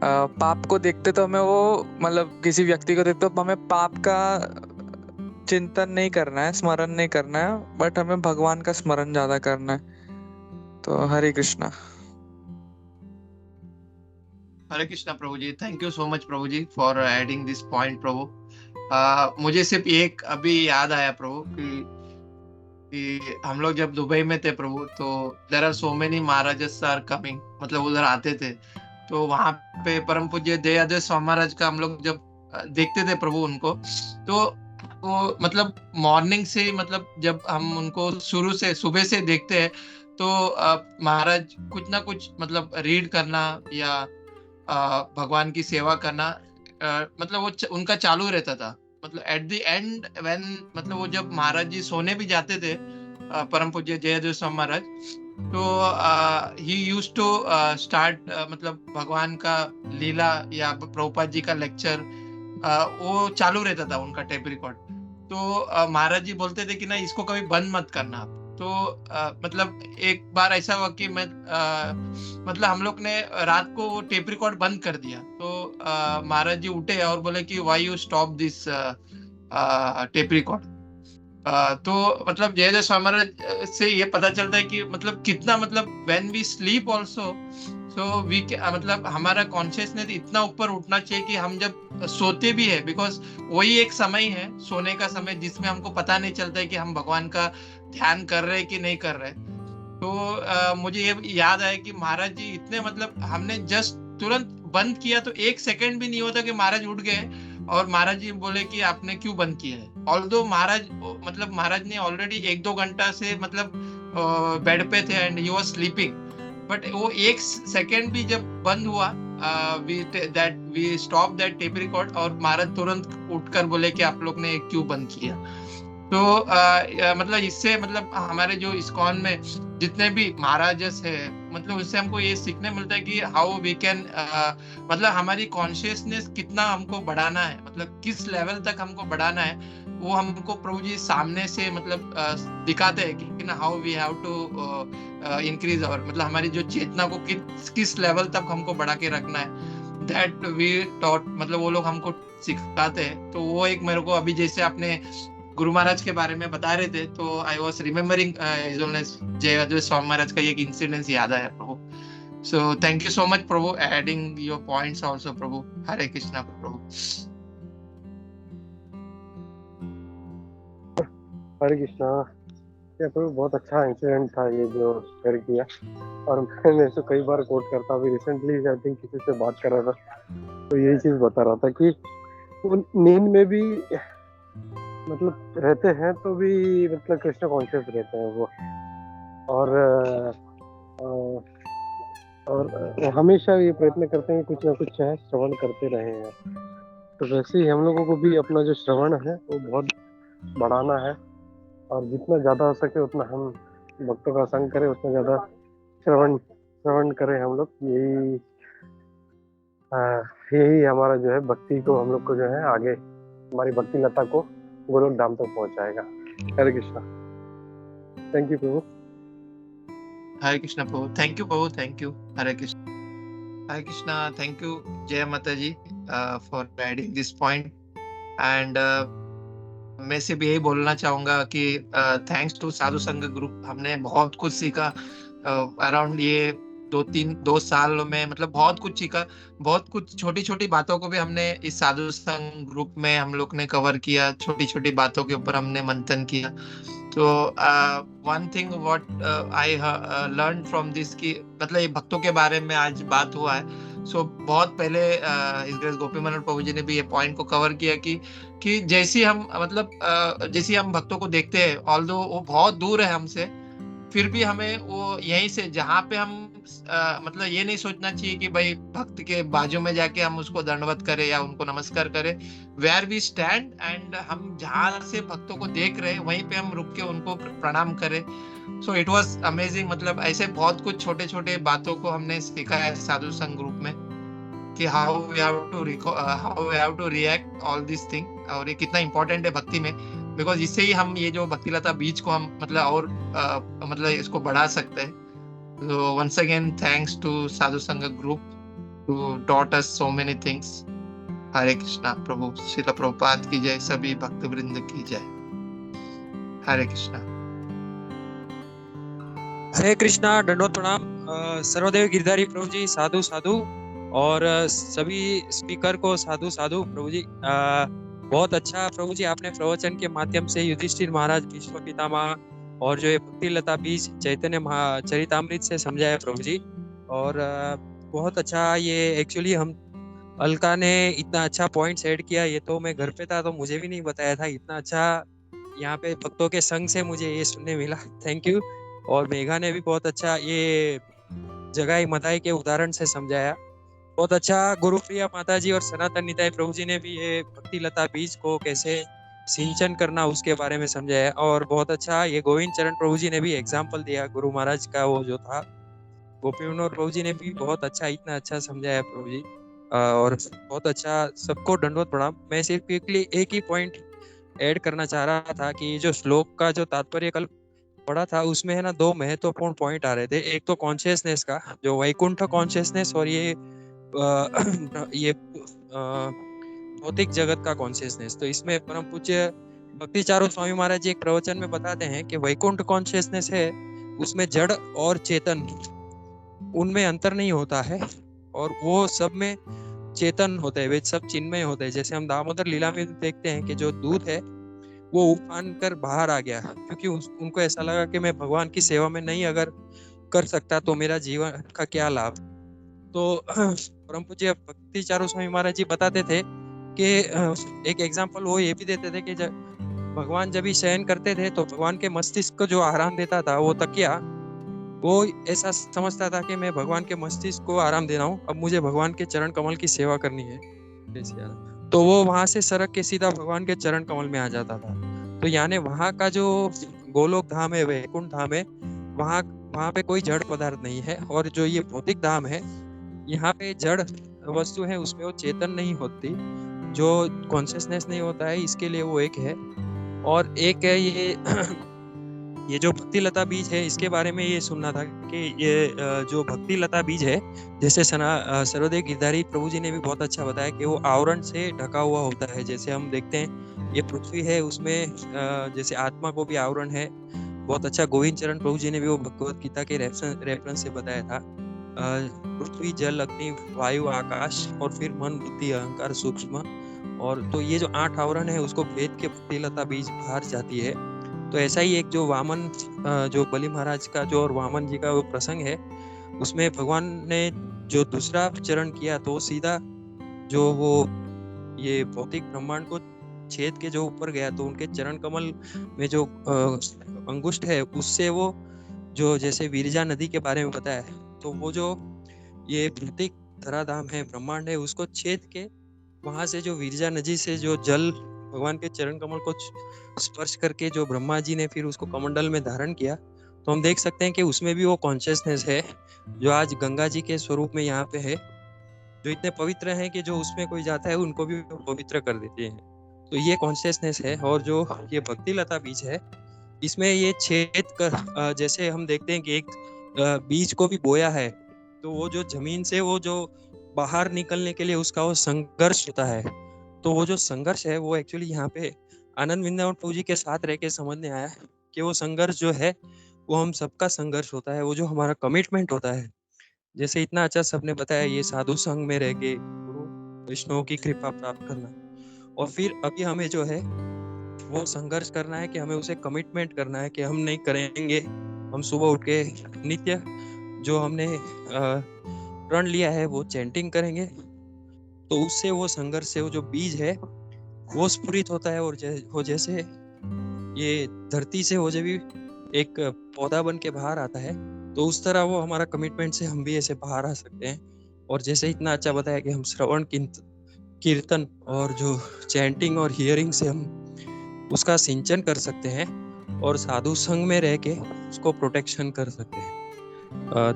पाप को देखते तो हमें वो मतलब किसी व्यक्ति को देखते तो हमें पाप का चिंतन नहीं करना है, स्मरण नहीं करना है, बट हमें भगवान का स्मरण ज्यादा करना है। तो हरे कृष्णा। हरे कृष्णा प्रभु जी, thank you so much Prabhu ji for adding this point प्रभु। मुझे सिर्फ एक अभी याद आया प्रभु कि हम लोग जब दुबई में थे प्रभु, तो there are so many maharajas are coming, मतलब उधर आते थे। तो वहां पे परम पूज्य दयादेव स्वामी महाराज का हम लोग जब देखते थे प्रभु उनको, तो वो मतलब मॉर्निंग से मतलब जब हम उनको शुरू से सुबह से देखते हैं तो महाराज कुछ ना कुछ मतलब रीड करना या भगवान की सेवा करना मतलब वो उनका चालू रहता था। मतलब एट द एंड व्हेन मतलब वो जब महाराज जी सोने भी जाते थे, परम पूज्य जयदेव स्वामी महाराज, तो ही यूज्ड टू स्टार्ट मतलब भगवान का लीला या प्रभुपाद जी का लेक्चर वो चालू रहता था उनका टेप रिकॉर्ड। तो महाराज जी बोलते थे कि ना इसको कभी बंद मत करना आप। तो मतलब एक बार ऐसा हुआ कि मैं मतलब हम लोग ने रात को वो टेप रिकॉर्ड बंद कर दिया। तो महाराज जी उठे और बोले कि why you stop this tape record. तो मतलब जयदेव स्वामी महाराज से ये पता चलता है कि मतलब कितना मतलब when we sleep also, so we मतलब हमारा कॉन्शियसनेस इतना ऊपर उठना चाहिए कि हम जब सोते भी है, बिकॉज वही एक समय है सोने का समय जिसमें हमको पता नहीं चलता है कि हम भगवान का ध्यान कर रहे हैं कि नहीं कर रहे। तो मुझे ये याद आया कि महाराज जी इतने मतलब हमने जस्ट तुरंत बंद किया तो एक सेकंड भी नहीं होता कि महाराज उठ गए और महाराज जी बोले कि आपने क्यों बंद किया है। ऑल्दो महाराज मतलब महाराज ने ऑलरेडी 1-2 घंटा से मतलब बेड पे थे and he was sleeping, but वो एक सेकंड भी जब बंद हुआ we stop that tape record और महाराज तुरंत उठकर बोले कि आप लोग ने क्यों बंद किया। तो मतलब इससे मतलब हमारे जो इस्कॉन में जितने भी महाराजस है मतलब उससे हमको ये सीखने मिलता है कि हाउ वी कैन मतलब हमारी कॉन्शियसनेस कितना हमको बढ़ाना है, मतलब किस लेवल तक हमको बढ़ाना है, वो हमको प्रभु जी सामने से मतलब दिखाते हैं कि ना how we have to increase और मतलब हमारी जो चेतना को किस लेवल तक हमको बढ़ा के रखना है, दैट वी टॉट मतलब वो लोग हमको सिखाते हैं। तो वो एक मेरे को अभी जैसे आपने गुरु महाराज के बारे में बता रहे थे तो आई वॉज रिमेम्बरिंग जय स्वामी महाराज का एक इंसिडेंस याद आया प्रभु। So thank you so much प्रभु एडिंग योर पॉइंट्स आल्सो प्रभु। हरे कृष्णा प्रभु। हरे कृष्णा। ये प्रभु बहुत अच्छा इंसिडेंट था ये जो शेयर किया, और मैंने इसको कई बार कोट करता अभी रिसेंटली आई थिंक किसी से बात कर रहा था तो यही चीज बता रहा था कि नींद में भी मतलब रहते हैं तो भी मतलब कृष्ण कॉन्शियस रहते हैं वो, और हमेशा ये प्रयत्न करते हैं कुछ ना कुछ है श्रवण करते रहे हैं। तो वैसे ही हम लोगों को भी अपना जो श्रवण है वो बहुत बढ़ाना है, और जितना ज़्यादा हो सके उतना हम भक्तों का संग करें, उतना ज़्यादा श्रवण करें हम लोग। यही हमारा जो है भक्ति को हम लोग को जो है आगे हमारी भक्ति लता को गोलोक धाम तक पहुंचाएगा। हरे कृष्णा। थैंक यू प्रभु। हरे कृष्णा प्रभु। थैंक यू प्रभु। Thank you. Hare Krishna. Hare Krishna. Thank you, Jay Mataji, for adding this point. And मैं सिर्फ यही बोलना चाहूंगा कि थैंक्स टू साधु संघ ग्रुप हमने बहुत कुछ सीखा अराउंड ये 2 साल में, मतलब बहुत कुछ सीखा। बहुत कुछ छोटी छोटी बातों को भी हमने इस साधु संघ ग्रुप में हम लोग ने कवर किया, छोटी छोटी बातों के ऊपर हमने मंथन किया। तो one thing what I learn from this कि मतलब ये भक्तों के बारे में आज बात हुआ है। सो बहुत पहले इस ग्रेस गोपी मनोहर प्रभु जी ने भी ये पॉइंट को कवर किया कि जैसी हम मतलब जैसी हम भक्तों को देखते हैं, ऑल्दो वो बहुत दूर है हमसे, फिर भी हमें वो यहीं से जहाँ पे हम मतलब ये नहीं सोचना चाहिए कि भाई भक्त के बाजू में जाके हम उसको दंडवत करें या उनको नमस्कार करें। वेयर वी स्टैंड एंड हम जहाँ से भक्तों को देख रहे हैं वहीं पे हम रुक के उनको प्रणाम करें। So it was amazing. मतलब ऐसे बहुत कुछ छोटे छोटे बातों को हमने सीखा है साधु संघ ग्रुप में कि how we have to react all this thing, और ये कितना इंपॉर्टेंट है भक्ति में, बिकॉज इससे ही हम ये जो भक्ति लता बीज को हम मतलब और मतलब इसको बढ़ा सकते हैं। So once again, thanks to Sadhu Sangha group who taught us so many things. Hare Krishna. प्रभु श्रील प्रभुपाद की जय, सभी भक्त वृंद की जय। हरे कृष्णा। हरे कृष्णा। दंडवत प्रणाम। सर्वदेव गिरधारी प्रभु जी, साधु साधु, और सभी स्पीकर को साधु साधु। प्रभु जी बहुत अच्छा प्रभु जी, आपने प्रवचन के माध्यम से युधिष्ठिर महाराज, भीष्म पितामह और जो ये भक्ति लता बीज चैतन्य चरितामृत से समझाया प्रभु जी। और बहुत अच्छा ये एक्चुअली हम अलका ने इतना अच्छा पॉइंट्स ऐड किया, ये तो मैं घर पे था तो मुझे भी नहीं बताया था। इतना अच्छा यहाँ पे भक्तों के संग से मुझे ये सुनने मिला, थैंक यू। और मेघा ने भी बहुत अच्छा ये जगाई मदाई के उदाहरण से समझाया, बहुत अच्छा। गुरुप्रिया माता जी और सनातन निताई प्रभु जी ने भी ये भक्ति लता बीज को कैसे सिंचन करना उसके बारे में समझाया। और बहुत अच्छा ये गोविंद चरण प्रभु जी ने भी एग्जाम्पल दिया, गुरु महाराज का वो जो था। गोपी मनोहर प्रभु जी ने भी बहुत अच्छा, इतना अच्छा समझाया प्रभु जी, और बहुत अच्छा। सबको दंडवत प्रणाम। मैं सिर्फ क्विकली एक ही पॉइंट ऐड करना चाह रहा था कि जो श्लोक का जो तात्पर्य कल पढ़ा था उसमें है ना 2 महत्वपूर्ण पॉइंट आ रहे थे। एक तो कॉन्शियसनेस का, जो वैकुंठ कॉन्शियसनेस, और ये भौतिक जगत का कॉन्शियसनेस। तो इसमें परम पूज्य भक्ति चारों स्वामी महाराज जी एक प्रवचन में बताते हैं कि वैकुंठ कॉन्शियसनेस है, उसमें जड़ और चेतन उनमें अंतर नहीं होता है, और वो सब में चेतन होते हैं, वे सब चिन्मय होते हैं। जैसे हम दामोदर लीला में देखते हैं कि जो दूध है वो उफान कर बाहर आ गया, क्योंकि उनको ऐसा लगा कि मैं भगवान की सेवा में नहीं अगर कर सकता तो मेरा जीवन का क्या लाभ। तो परम पूज्य भक्ति चारों स्वामी महाराज जी बताते थे कि एक एग्जाम्पल वो ये भी देते थे कि जब भगवान जब भी शयन करते थे तो भगवान के मस्तिष्क को जो आराम देता था वो तकिया, वो ऐसा समझता था कि मैं भगवान के मस्तिष्क को आराम दे रहा हूँ, अब मुझे भगवान के चरण कमल की सेवा करनी है। तो वो वहां से सरक के सीधा भगवान के चरण कमल में आ जाता था। तो यानी वहां का जो गोलोक धाम है, वैकुंठ धाम है, वहां पे कोई जड़ पदार्थ नहीं है। और जो ये भौतिक धाम है, यहाँ पे जड़ वस्तु है, उसमें वो चेतन नहीं होती, जो कॉन्शियसनेस नहीं होता है, इसके लिए वो एक है। और एक है ये जो भक्ति लता बीज है, इसके बारे में ये सुनना था कि ये जो भक्ति लता बीज है, जैसे सर्वदेव गिरधारी प्रभु जी ने भी बहुत अच्छा बताया कि वो आवरण से ढका हुआ होता है। जैसे हम देखते हैं ये पृथ्वी है, उसमें जैसे आत्मा को भी आवरण है। बहुत अच्छा गोविंद चरण प्रभु जी ने भी वो भगवत गीता के रेफरेंस से बताया था, पृथ्वी जल अग्नि वायु आकाश और फिर मन बुद्धि अहंकार सूक्ष्म। और तो ये जो 8 आवरण है उसको भेद के भक्ति लता बीज बाहर जाती है। तो ऐसा ही एक जो वामन, जो बलि महाराज का जो और वामन जी का वो प्रसंग है, उसमें भगवान ने जो दूसरा चरण किया तो सीधा जो वो ये भौतिक ब्रह्मांड को छेद के जो ऊपर गया, तो उनके चरण कमल में जो अंगुष्ठ है उससे वो जो जैसे विरजा नदी के बारे में बताया है, तो वो जो ये भौतिक धराधाम है, ब्रह्मांड है, उसको छेद के वहां से जो विरजा नदी से जो जल भगवान के चरण कमल को स्पर्श करके जो ब्रह्मा जी ने फिर उसको कमंडल में धारण किया, तो हम देख सकते हैं कि उसमें भी वो कॉन्शियसनेस है जो आज गंगा जी के स्वरूप में यहाँ पे है, जो इतने पवित्र हैं कि जो उसमें कोई जाता है उनको भी पवित्र कर देते हैं। तो ये कॉन्शियसनेस है। और जो ये भक्ति लता बीज है, इसमें ये छेद कर, जैसे हम देखते हैं कि एक बीज को भी बोया है तो वो जो जमीन से वो जो बाहर निकलने के लिए उसका वो संघर्ष होता है, तो वो जो संघर्ष है वो एक्चुअली यहाँ पे आनंद वृंदावन प्रभु जी के साथ रह के समझ में आया कि वो संघर्ष जो है वो हम सबका संघर्ष होता है, वो जो हमारा कमिटमेंट होता है। जैसे इतना अच्छा सबने बताया ये साधु संघ में रह के गुरु वैष्णव की कृपा प्राप्त करना, और फिर अभी हमें जो है वो संघर्ष करना है कि हमें उसे कमिटमेंट करना है कि हम नहीं करेंगे, हम सुबह उठ के नित्य जो हमने प्रण लिया है वो चैंटिंग करेंगे, तो उससे वो संघर्ष से वो जो बीज है वो स्फुरित होता है, और वो जैसे ये धरती से वो जब भी एक पौधा बन के बाहर आता है, तो उस तरह वो हमारा कमिटमेंट से हम भी ऐसे बाहर आ सकते हैं। और जैसे इतना अच्छा बताया कि हम श्रवण कीर्तन और जो चैंटिंग और हियरिंग से हम उसका सिंचन कर सकते हैं और साधु संघ में रह के उसको प्रोटेक्शन कर सकते हैं।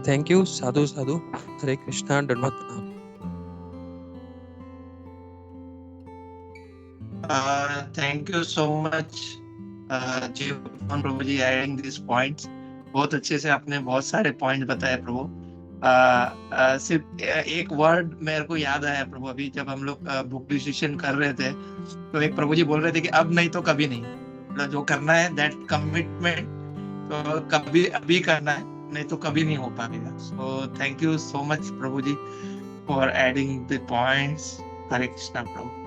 Thank you. साधु साधु। हरे कृष्णा। दंडवत प्रणाम। Thank you so much Jeevan प्रभु जी एडिंग दिस पॉइंट्स। बहुत अच्छे से आपने बहुत सारे पॉइंट बताए प्रभु। सिर्फ एक वर्ड मेरे को याद आया प्रभु, अभी जब हम लोग बुक डिस्कशन कर रहे थे तो एक प्रभु जी बोल रहे थे कि अब नहीं तो कभी नहीं, मतलब जो करना है दैट कमिटमेंट तो कभी अभी करना है, नहीं तो कभी नहीं हो पाएगा। So thank you so much Prabhu ji for adding the points. Hare Krishna Prabhu.